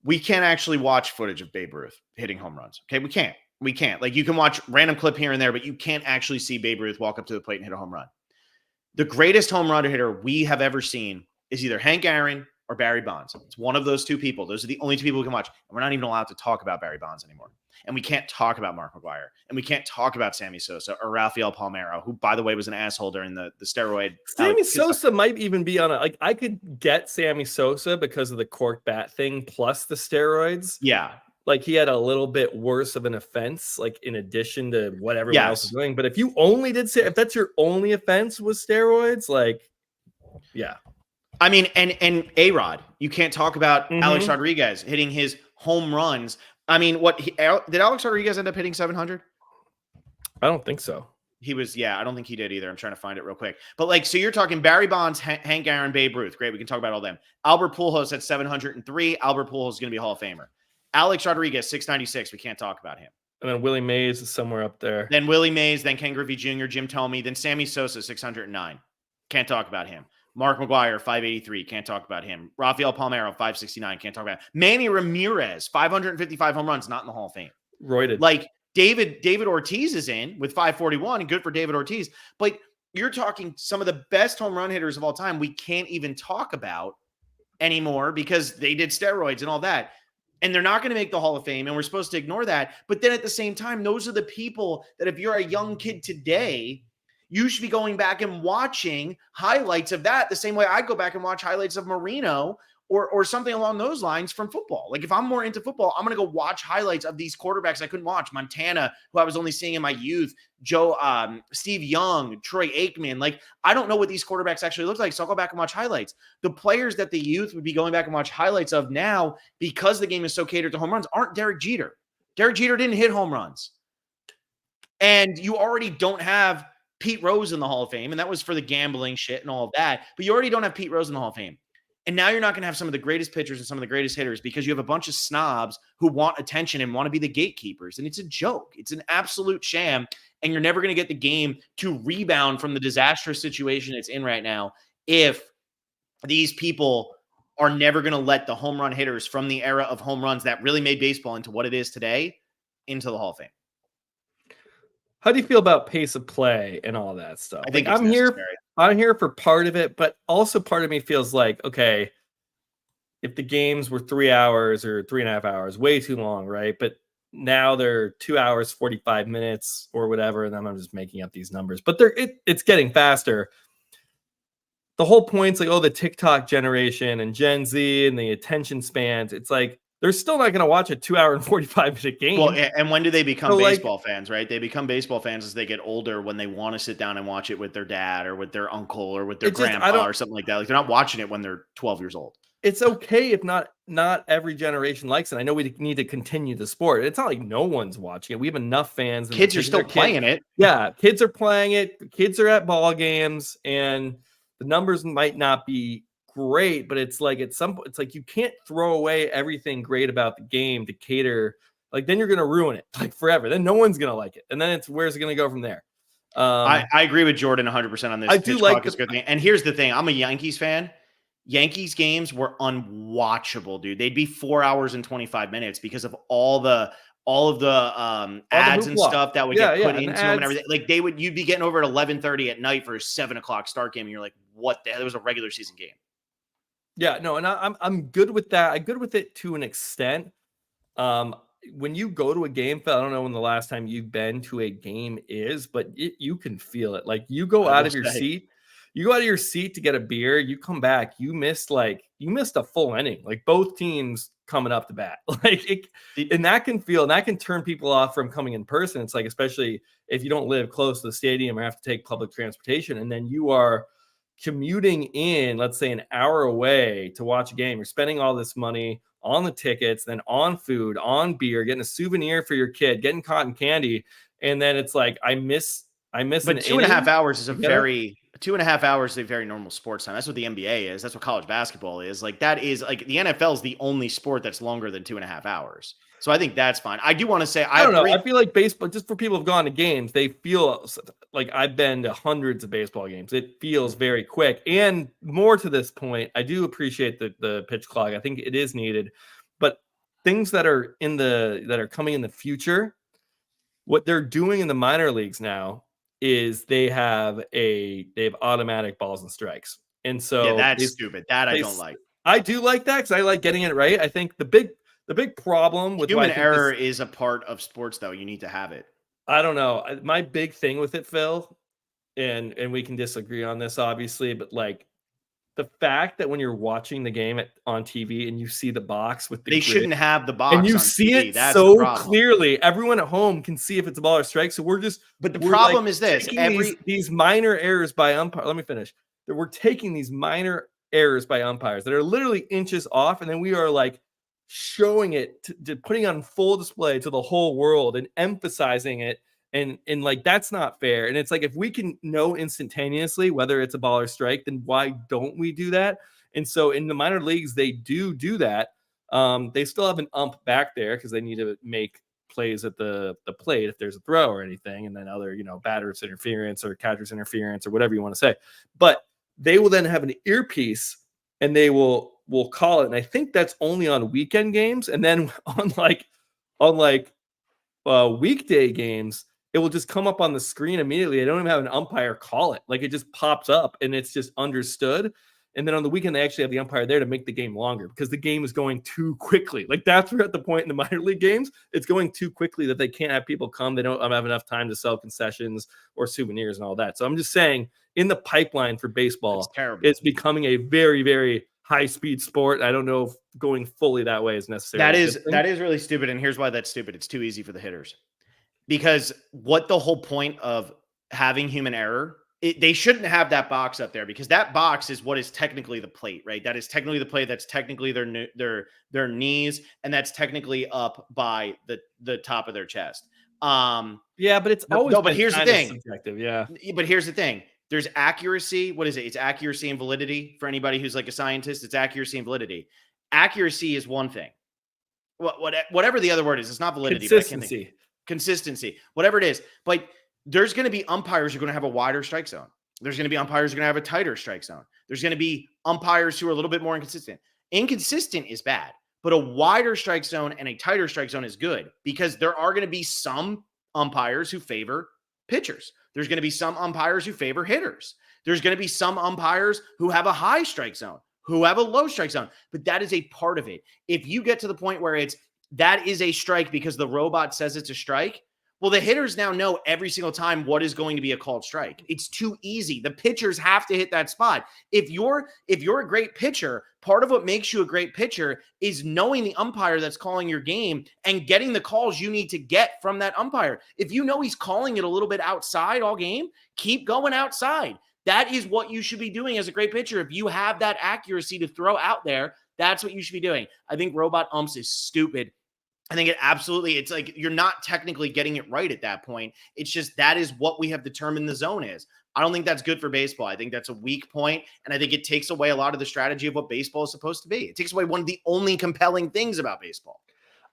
[SPEAKER 1] we can't actually watch footage of Babe Ruth hitting home runs. Okay, we can't. Like, you can watch random clip here and there, but you can't actually see Babe Ruth walk up to the plate and hit a home run. The greatest home run hitter we have ever seen is either Hank Aaron, or Barry Bonds. It's one of those two people. Those are the only two people who can watch. And we're not even allowed to talk about Barry Bonds anymore. And we can't talk about Mark McGwire. And we can't talk about Sammy Sosa or Rafael Palmeiro, who, by the way, was an asshole during the steroid.
[SPEAKER 2] Sammy Sosa might even be on I could get Sammy Sosa because of the cork bat thing plus the steroids.
[SPEAKER 1] Yeah.
[SPEAKER 2] Like he had a little bit worse of an offense, like in addition to what everyone else is doing. But if you only if that's your only offense was steroids, like, yeah.
[SPEAKER 1] I mean, and A-Rod, you can't talk about Alex Rodriguez hitting his home runs. I mean, did Alex Rodriguez end up hitting 700?
[SPEAKER 2] I don't think so.
[SPEAKER 1] He was, I don't think he did either. I'm trying to find it real quick. But like, so you're talking Barry Bonds, Hank Aaron, Babe Ruth. Great, we can talk about all them. Albert Pujols at 703. Albert Pujols is going to be a Hall of Famer. Alex Rodriguez, 696. We can't talk about him.
[SPEAKER 2] And then Willie Mays is somewhere up there.
[SPEAKER 1] Then Willie Mays, then Ken Griffey Jr., Jim Thome, then Sammy Sosa, 609. Can't talk about him. Mark McGwire, 583. Can't talk about him. Rafael Palmeiro, 569. Can't talk about him. Manny Ramirez, 555 home runs, not in the Hall of Fame.
[SPEAKER 2] Roided.
[SPEAKER 1] Like David Ortiz is in with 541, and good for David Ortiz. But you're talking some of the best home run hitters of all time we can't even talk about anymore because they did steroids and all that. And they're not going to make the Hall of Fame, and we're supposed to ignore that. But then at the same time, those are the people that if you're a young kid today, you should be going back and watching highlights of that the same way I go back and watch highlights of Marino or something along those lines from football. Like if I'm more into football, I'm going to go watch highlights of these quarterbacks I couldn't watch. Montana, who I was only seeing in my youth, Steve Young, Troy Aikman. Like I don't know what these quarterbacks actually look like, so I'll go back and watch highlights. The players that the youth would be going back and watch highlights of now, because the game is so catered to home runs, aren't Derek Jeter. Derek Jeter didn't hit home runs. And you already don't have Pete Rose in the Hall of Fame, and that was for the gambling shit and all of that. But you already don't have Pete Rose in the Hall of Fame. And now you're not going to have some of the greatest pitchers and some of the greatest hitters because you have a bunch of snobs who want attention and want to be the gatekeepers. And it's a joke. It's an absolute sham. And you're never going to get the game to rebound from the disastrous situation it's in right now if these people are never going to let the home run hitters from the era of home runs that really made baseball into what it is today into the Hall of Fame.
[SPEAKER 2] How do you feel about pace of play and all that stuff?
[SPEAKER 1] I think
[SPEAKER 2] like, I'm here for part of it, but also part of me feels like, okay, if the games were 3 hours or 3.5 hours, way too long, right? But now they're 2 hours, 45 minutes or whatever. And then I'm just making up these numbers, but it's getting faster. The whole point's like, oh, the TikTok generation and Gen Z and the attention spans. It's like, they're still not going to watch a 2 hour and 45-minute game.
[SPEAKER 1] Well, and when do they become baseball fans, right? They become baseball fans as they get older when they want to sit down and watch it with their dad or with their uncle or with their grandpa or something like that. Like they're not watching it when they're 12 years old.
[SPEAKER 2] It's okay if not every generation likes it. I know we need to continue the sport. It's not like no one's watching it. We have enough fans.
[SPEAKER 1] Kids are still playing it.
[SPEAKER 2] Yeah, kids are playing it. Kids are at ball games, and the numbers might not be great, but it's like at some point, it's like you can't throw away everything great about the game to cater. Like then you're going to ruin it like forever. Then no one's going to like it, and then where's it going to go from there?
[SPEAKER 1] I agree with Jordan 100% on this.
[SPEAKER 2] I do like
[SPEAKER 1] this good thing. And here's the thing: I'm a Yankees fan. Yankees games were unwatchable, dude. They'd be 4 hours and 25 minutes because of all of the ads and stuff that would get put into them and everything. Like you'd be getting over at 11:30 at night for a 7:00 start game, and you're like, what the hell? It was a regular season game.
[SPEAKER 2] Yeah, no, and I'm good with that. I'm good with it to an extent. When you go to a game, Phil, I don't know when the last time you've been to a game is, but you can feel it. Like you go out of your seat. You go out of your seat to get a beer, you come back, you missed a full inning, like both teams coming up to bat. And that can turn people off from coming in person. It's like, especially if you don't live close to the stadium or have to take public transportation, and then you are commuting in, let's say, an hour away to watch a game. You're spending all this money on the tickets, then on food, on beer, getting a souvenir for your kid, getting cotton candy. And then it's like, I miss. But
[SPEAKER 1] 2.5 hours is a very 2.5 hours is a very normal sports time. That's what the NBA is. That's what college basketball is. Like that is like the NFL is the only sport that's longer than 2.5 hours. So I think that's fine. I do want to say
[SPEAKER 2] I don't know. I feel like baseball, just for people who've gone to games, they feel like I've been to hundreds of baseball games. It feels very quick. And more to this point, I do appreciate the pitch clock. I think it is needed. But things that are coming in the future, what they're doing in the minor leagues now is they have automatic balls and strikes. And so
[SPEAKER 1] that's stupid. That I don't like.
[SPEAKER 2] I do like that because I like getting it right. I think the big problem with
[SPEAKER 1] Human error is a part of sports, though. You need to have it.
[SPEAKER 2] I don't know. My big thing with it, Phil, and we can disagree on this, obviously, but like the fact that when you're watching the game on TV and you see the box with the
[SPEAKER 1] They
[SPEAKER 2] grid
[SPEAKER 1] shouldn't have the
[SPEAKER 2] and
[SPEAKER 1] box
[SPEAKER 2] you
[SPEAKER 1] on
[SPEAKER 2] see
[SPEAKER 1] TV.
[SPEAKER 2] it
[SPEAKER 1] That's the
[SPEAKER 2] so
[SPEAKER 1] problem.
[SPEAKER 2] clearly, everyone at home can see if it's a ball or strike. So we're
[SPEAKER 1] But the
[SPEAKER 2] we're
[SPEAKER 1] problem
[SPEAKER 2] like
[SPEAKER 1] is this:
[SPEAKER 2] taking these minor errors by umpire. Let me finish. That we're taking these minor errors by umpires that are literally inches off, and then we are like showing it to putting on full display to the whole world and emphasizing it. And like that's not fair. And it's like if we can know instantaneously whether it's a ball or strike, then why don't we do that? And so in the minor leagues, they do that. They still have an ump back there because they need to make plays at the plate if there's a throw or anything, and then other batters interference or catcher's interference or whatever you want to say. But they will then have an earpiece and they will call it. And I think that's only on weekend games, and then on weekday games, it will just come up on the screen immediately. They don't even have an umpire call it. Like it just pops up and it's just understood. And then on the weekend, they actually have the umpire there to make the game longer because the game is going too quickly. Like that's where at the point in the minor league games, it's going too quickly that they can't have people come. They don't have enough time to sell concessions or souvenirs and all that. So I'm just saying in the pipeline for baseball, it's becoming a very, very high-speed sport. I don't know if going fully that way is necessary.
[SPEAKER 1] That is really stupid, and here's why that's stupid. It's too easy for the hitters. Because what the whole point of having human error, they shouldn't have that box up there because that box is what is technically the plate, right? That is technically the plate. That's technically their knees, and that's technically up by the top of their chest.
[SPEAKER 2] Yeah, but it's always
[SPEAKER 1] but here's the thing.
[SPEAKER 2] Subjective, yeah.
[SPEAKER 1] But here's the thing. There's accuracy. What is it? It's accuracy and validity for anybody who's like a scientist. It's accuracy and validity. Accuracy is one thing. Whatever the other word is, it's not validity. Consistency, whatever it is. But there's going to be umpires who are going to have a wider strike zone. There's going to be umpires who are going to have a tighter strike zone. There's going to be umpires who are a little bit more inconsistent. Inconsistent is bad, but a wider strike zone and a tighter strike zone is good because there are going to be some umpires who favor pitchers. There's going to be some umpires who favor hitters. There's going to be some umpires who have a high strike zone, who have a low strike zone, but that is a part of it. If you get to the point where that is a strike because the robot says it's a strike, well, the hitters now know every single time what is going to be a called strike. It's too easy. The pitchers have to hit that spot. If you're a great pitcher, part of what makes you a great pitcher is knowing the umpire that's calling your game and getting the calls you need to get from that umpire. If you know he's calling it a little bit outside all game, keep going outside. That is what you should be doing as a great pitcher. If you have that accuracy to throw out there, that's what you should be doing. I think robot umps is stupid. I think it's like you're not technically getting it right at that point. It's just that is what we have determined the zone is. I don't think that's good for baseball. I think that's a weak point, and I think it takes away a lot of the strategy of what baseball is supposed to be. It takes away one of the only compelling things about baseball.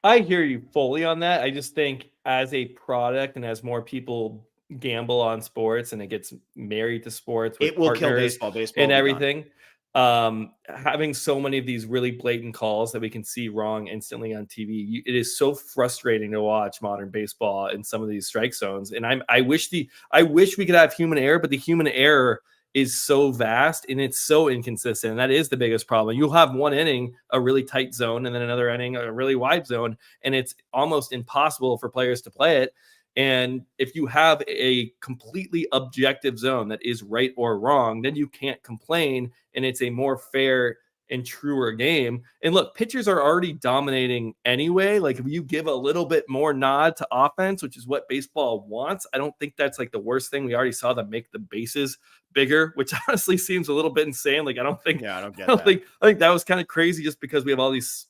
[SPEAKER 2] I hear you fully on that. I just think as a product and as more people gamble on sports and it gets married to sports,
[SPEAKER 1] it will kill baseball
[SPEAKER 2] and everything. Having so many of these really blatant calls that we can see wrong instantly on TV, it is so frustrating to watch modern baseball in some of these strike zones. And I wish we could have human error, but the human error is so vast and it's so inconsistent. And that is the biggest problem. You'll have one inning, a really tight zone, and then another inning, a really wide zone. And it's almost impossible for players to play it. And if you have a completely objective zone that is right or wrong, then you can't complain. And it's a more fair and truer game. And look, pitchers are already dominating anyway. Like if you give a little bit more nod to offense, which is what baseball wants, I don't think that's like the worst thing. We already saw them make the bases bigger, which honestly seems a little bit insane. Like I think that was kind of crazy just because we have all these,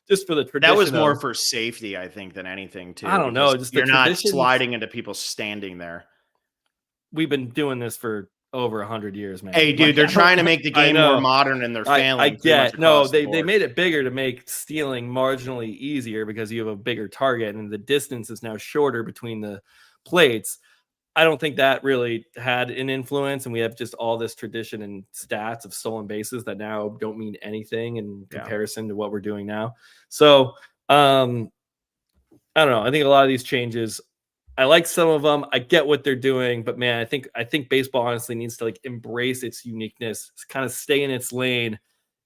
[SPEAKER 2] just for the tradition.
[SPEAKER 1] That was more for safety, I think, than anything too.
[SPEAKER 2] I don't know. Just
[SPEAKER 1] you're not sliding into people standing there.
[SPEAKER 2] We've been doing this for over 100 years, man.
[SPEAKER 1] Hey, dude, they're trying to make the game more modern, and they're failing.
[SPEAKER 2] I get. No, they made it bigger to make stealing marginally easier because you have a bigger target, and the distance is now shorter between the plates. I don't think that really had an influence, and we have just all this tradition and stats of stolen bases that now don't mean anything in comparison to what we're doing now. So I don't know. I think a lot of these changes, I like some of them. I get what they're doing, but man, I think baseball honestly needs to like embrace its uniqueness, kind of stay in its lane,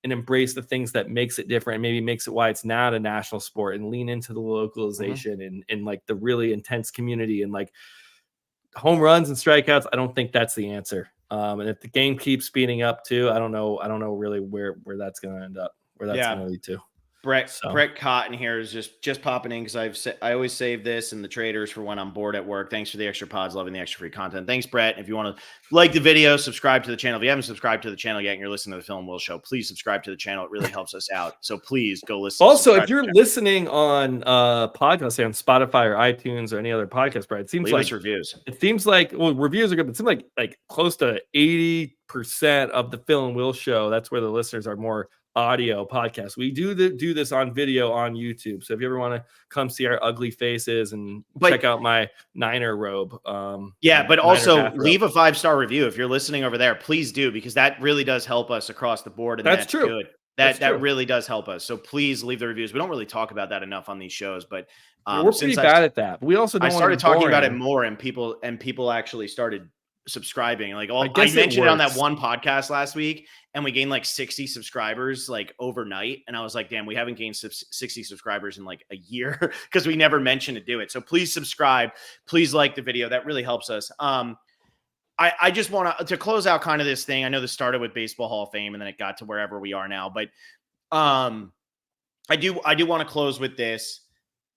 [SPEAKER 2] and embrace the things that makes it different and maybe makes it why it's not a national sport, and lean into the localization and like the really intense community and like home runs and strikeouts. I don't think that's the answer. And if the game keeps speeding up too, I don't know really where that's going to end up, where that's going to lead to.
[SPEAKER 1] Brett Cotton here is just popping in because I always save this and the traders for when I'm bored at work. Thanks for the extra pods, loving the extra free content. Thanks, Brett. If you want to like the video, subscribe to the channel. If you haven't subscribed to the channel yet and you're listening to the Film Will Show, please subscribe to the channel. It really helps us out. So please go listen.
[SPEAKER 2] Also, if you're listening on podcasts, say on Spotify or iTunes or any other podcast, Brett, it seems like
[SPEAKER 1] reviews.
[SPEAKER 2] It seems like reviews are good, but it seems like close to 80% of the Phil and Will Show, that's where the listeners are more audio podcasts. We do this on video on YouTube. So if you ever want to come see our ugly faces and check out my Niner robe.
[SPEAKER 1] But also leave a 5-star review. If you're listening over there, please do, because that really does help us across the board. And that's true. Good. That really does help us. So please leave the reviews. We don't really talk about that enough on these shows, but
[SPEAKER 2] we're pretty bad at that. We also
[SPEAKER 1] I started talking about it more, and people actually started subscribing. Like I mentioned it on that one podcast last week, and we gained like 60 subscribers like overnight. And I was like, damn, we haven't gained 60 subscribers in like a year because we never mentioned to do it. So please subscribe. Please like the video. That really helps us. I just want to close out kind of this thing. I know this started with Baseball Hall of Fame and then it got to wherever we are now, but I do want to close with this.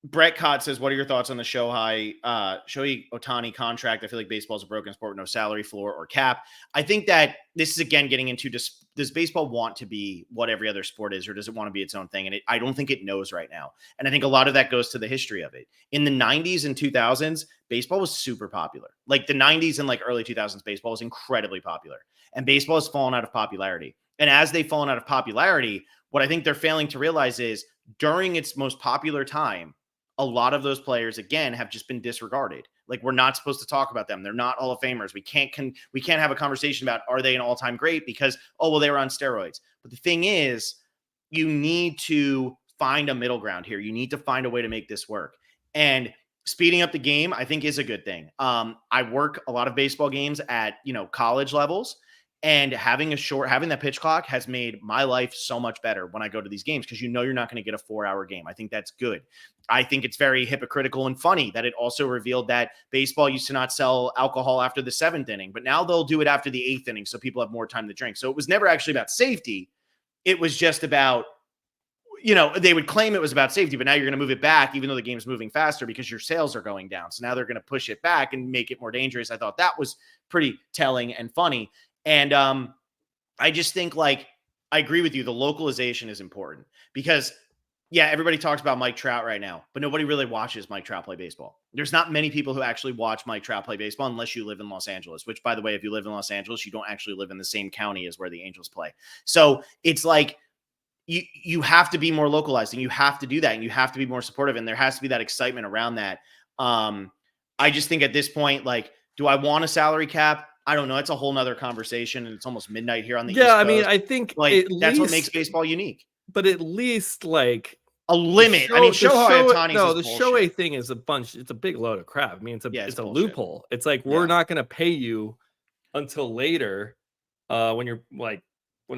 [SPEAKER 1] Brett Cott says, what are your thoughts on the Shohei Ohtani contract? I feel like baseball is a broken sport with no salary floor or cap. I think that this is, again, getting into does baseball want to be what every other sport is, or does it want to be its own thing? And I don't think it knows right now. And I think a lot of that goes to the history of it. In the 90s and 2000s, baseball was super popular. Like the 90s and like early 2000s, baseball was incredibly popular. And baseball has fallen out of popularity. And as they've fallen out of popularity, what I think they're failing to realize is during its most popular time, a lot of those players, again, have just been disregarded. Like, we're not supposed to talk about them. They're not Hall of Famers. We can't have a conversation about, are they an all-time great? Because, they were on steroids. But the thing is, you need to find a middle ground here. You need to find a way to make this work. And speeding up the game, I think, is a good thing. I work a lot of baseball games at, college levels. And having that pitch clock has made my life so much better when I go to these games, because you're not going to get a 4-hour game. I think that's good. I think it's very hypocritical and funny that it also revealed that baseball used to not sell alcohol after the 7th inning, but now they'll do it after the 8th inning so people have more time to drink. So it was never actually about safety. It was just about, they would claim it was about safety, but now you're going to move it back, even though the game's moving faster, because your sales are going down. So now they're going to push it back and make it more dangerous. I thought that was pretty telling and funny. And I just think, I agree with you. The localization is important because, everybody talks about Mike Trout right now, but nobody really watches Mike Trout play baseball. There's not many people who actually watch Mike Trout play baseball unless you live in Los Angeles, which, by the way, if you live in Los Angeles, you don't actually live in the same county as where the Angels play. So it's like you have to be more localized, and you have to do that, and you have to be more supportive, and there has to be that excitement around that. I just think at this point, do I want a salary cap? I don't know. It's a whole nother conversation, and it's almost midnight here on the East Coast.
[SPEAKER 2] I mean, I think
[SPEAKER 1] that's what makes baseball unique.
[SPEAKER 2] But at least
[SPEAKER 1] a limit. Shohei Ohtani.
[SPEAKER 2] No, the Shohei thing is it's a big load of crap. I mean, it's a loophole. It's like, we're not going to pay you until later, when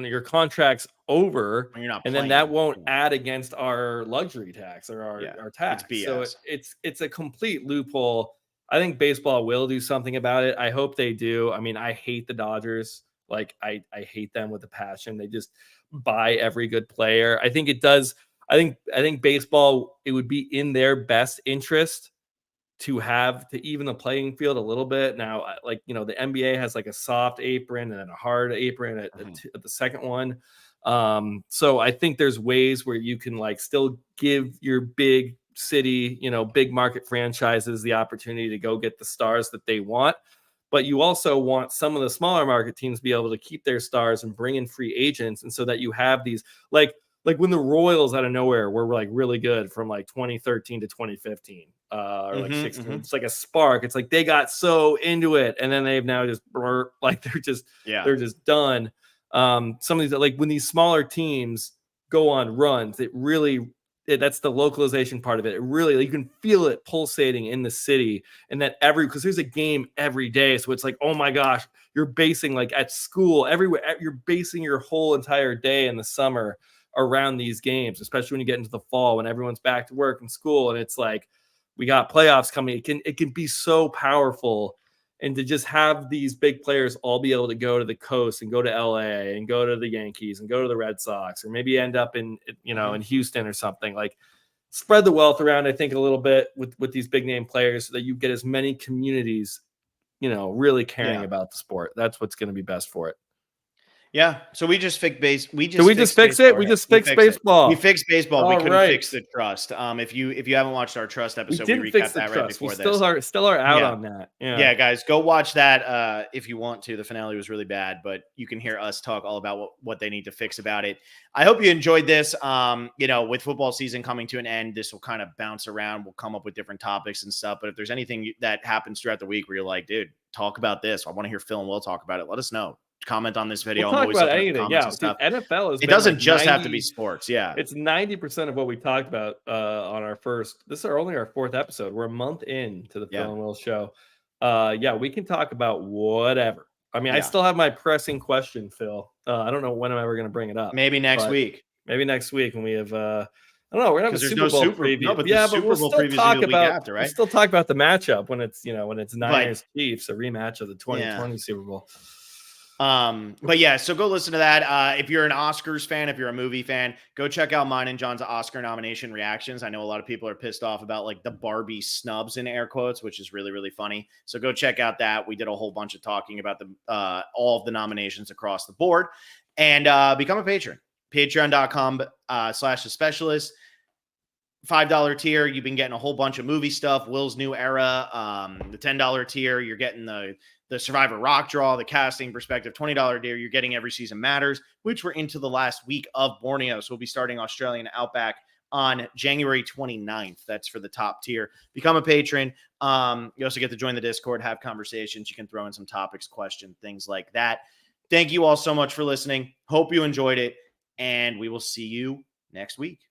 [SPEAKER 2] your contract's over,
[SPEAKER 1] when you're not
[SPEAKER 2] and
[SPEAKER 1] playing,
[SPEAKER 2] then that won't add against our luxury tax or our tax.
[SPEAKER 1] It's BS.
[SPEAKER 2] So it's a complete loophole. I think baseball will do something about it. I hope they do. I mean, I hate the Dodgers. I hate them with a passion. They just buy every good player. I think it does. I think baseball, it would be in their best interest to even the playing field a little bit. Now, the NBA has a soft apron and then a hard apron at the second one. So I think there's ways where you can still give your big city, big market franchises the opportunity to go get the stars that they want. But you also want some of the smaller market teams to be able to keep their stars and bring in free agents. And so that you have these, like when the Royals out of nowhere were really good from 2013 to 2015 or 16. It's like a spark. It's like they got so into it, and then they've now just they're just done. Some of these, when these smaller teams go on runs, that's the localization part of it. It really, you can feel it pulsating in the city, and that because there's a game every day. So it's like, oh my gosh, you're basing like at school, everywhere, you're basing your whole entire day in the summer around these games, especially when you get into the fall when everyone's back to work and school. And it's like, we got playoffs coming. It can be so powerful. And to just have these big players all be able to go to the coast and go to LA and go to the Yankees and go to the Red Sox, or maybe end up in, in Houston or something, like spread the wealth around, I think, a little bit with these big name players so that you get as many communities, really caring about the sport. That's what's going to be best for it.
[SPEAKER 1] Yeah. So we just fixed base.
[SPEAKER 2] Did we just fix it? We just fixed baseball.
[SPEAKER 1] We fixed baseball. We couldn't
[SPEAKER 2] right.
[SPEAKER 1] fix the trust. If you haven't watched our trust episode, we
[SPEAKER 2] recapped
[SPEAKER 1] that right before
[SPEAKER 2] we
[SPEAKER 1] this.
[SPEAKER 2] Still are out on that.
[SPEAKER 1] Yeah, guys, go watch that if you want to. The finale was really bad, but you can hear us talk all about what they need to fix about it. I hope you enjoyed this. With football season coming to an end, this will kind of bounce around. We'll come up with different topics and stuff. But if there's anything that happens throughout the week where you're like, dude, talk about this, I want to hear Phil and We'll talk about it, let us know. Comment on this video.
[SPEAKER 2] We'll talk about anything. Yeah, NFL is.
[SPEAKER 1] It doesn't just have to be sports. Yeah,
[SPEAKER 2] it's 90% of what we talked about on our first. This is only our 4th episode. We're a month in to the Phil and Will show. We can talk about whatever. I mean, I still have my pressing question, Phil. I don't know when I'm ever going to bring it up.
[SPEAKER 1] Maybe next week.
[SPEAKER 2] Maybe next week when we have. I don't know. We're gonna have a Super Bowl preview.
[SPEAKER 1] No, but
[SPEAKER 2] but
[SPEAKER 1] we'll still talk about after, right?
[SPEAKER 2] We'll still talk about the matchup when it's Niners Chiefs, a rematch of the 2020 Super Bowl.
[SPEAKER 1] But yeah, so go listen to that. If you're an Oscars fan, if you're a movie fan, go check out mine and John's Oscar nomination reactions. I know a lot of people are pissed off about like the Barbie snubs in air quotes, which is really, really funny. So go check out that. We did a whole bunch of talking about all of the nominations across the board, and become a patron. Patreon.com/the specialist. $5 tier, you've been getting a whole bunch of movie stuff. Will's New Era. The $10 tier, you're getting the Survivor Rock Draw, the casting perspective. $20 tier, you're getting Every Season Matters, which we're into the last week of Borneo. So we'll be starting Australian Outback on January 29th. That's for the top tier. Become a patron. You also get to join the Discord, have conversations. You can throw in some topics, questions, things like that. Thank you all so much for listening. Hope you enjoyed it, and we will see you next week.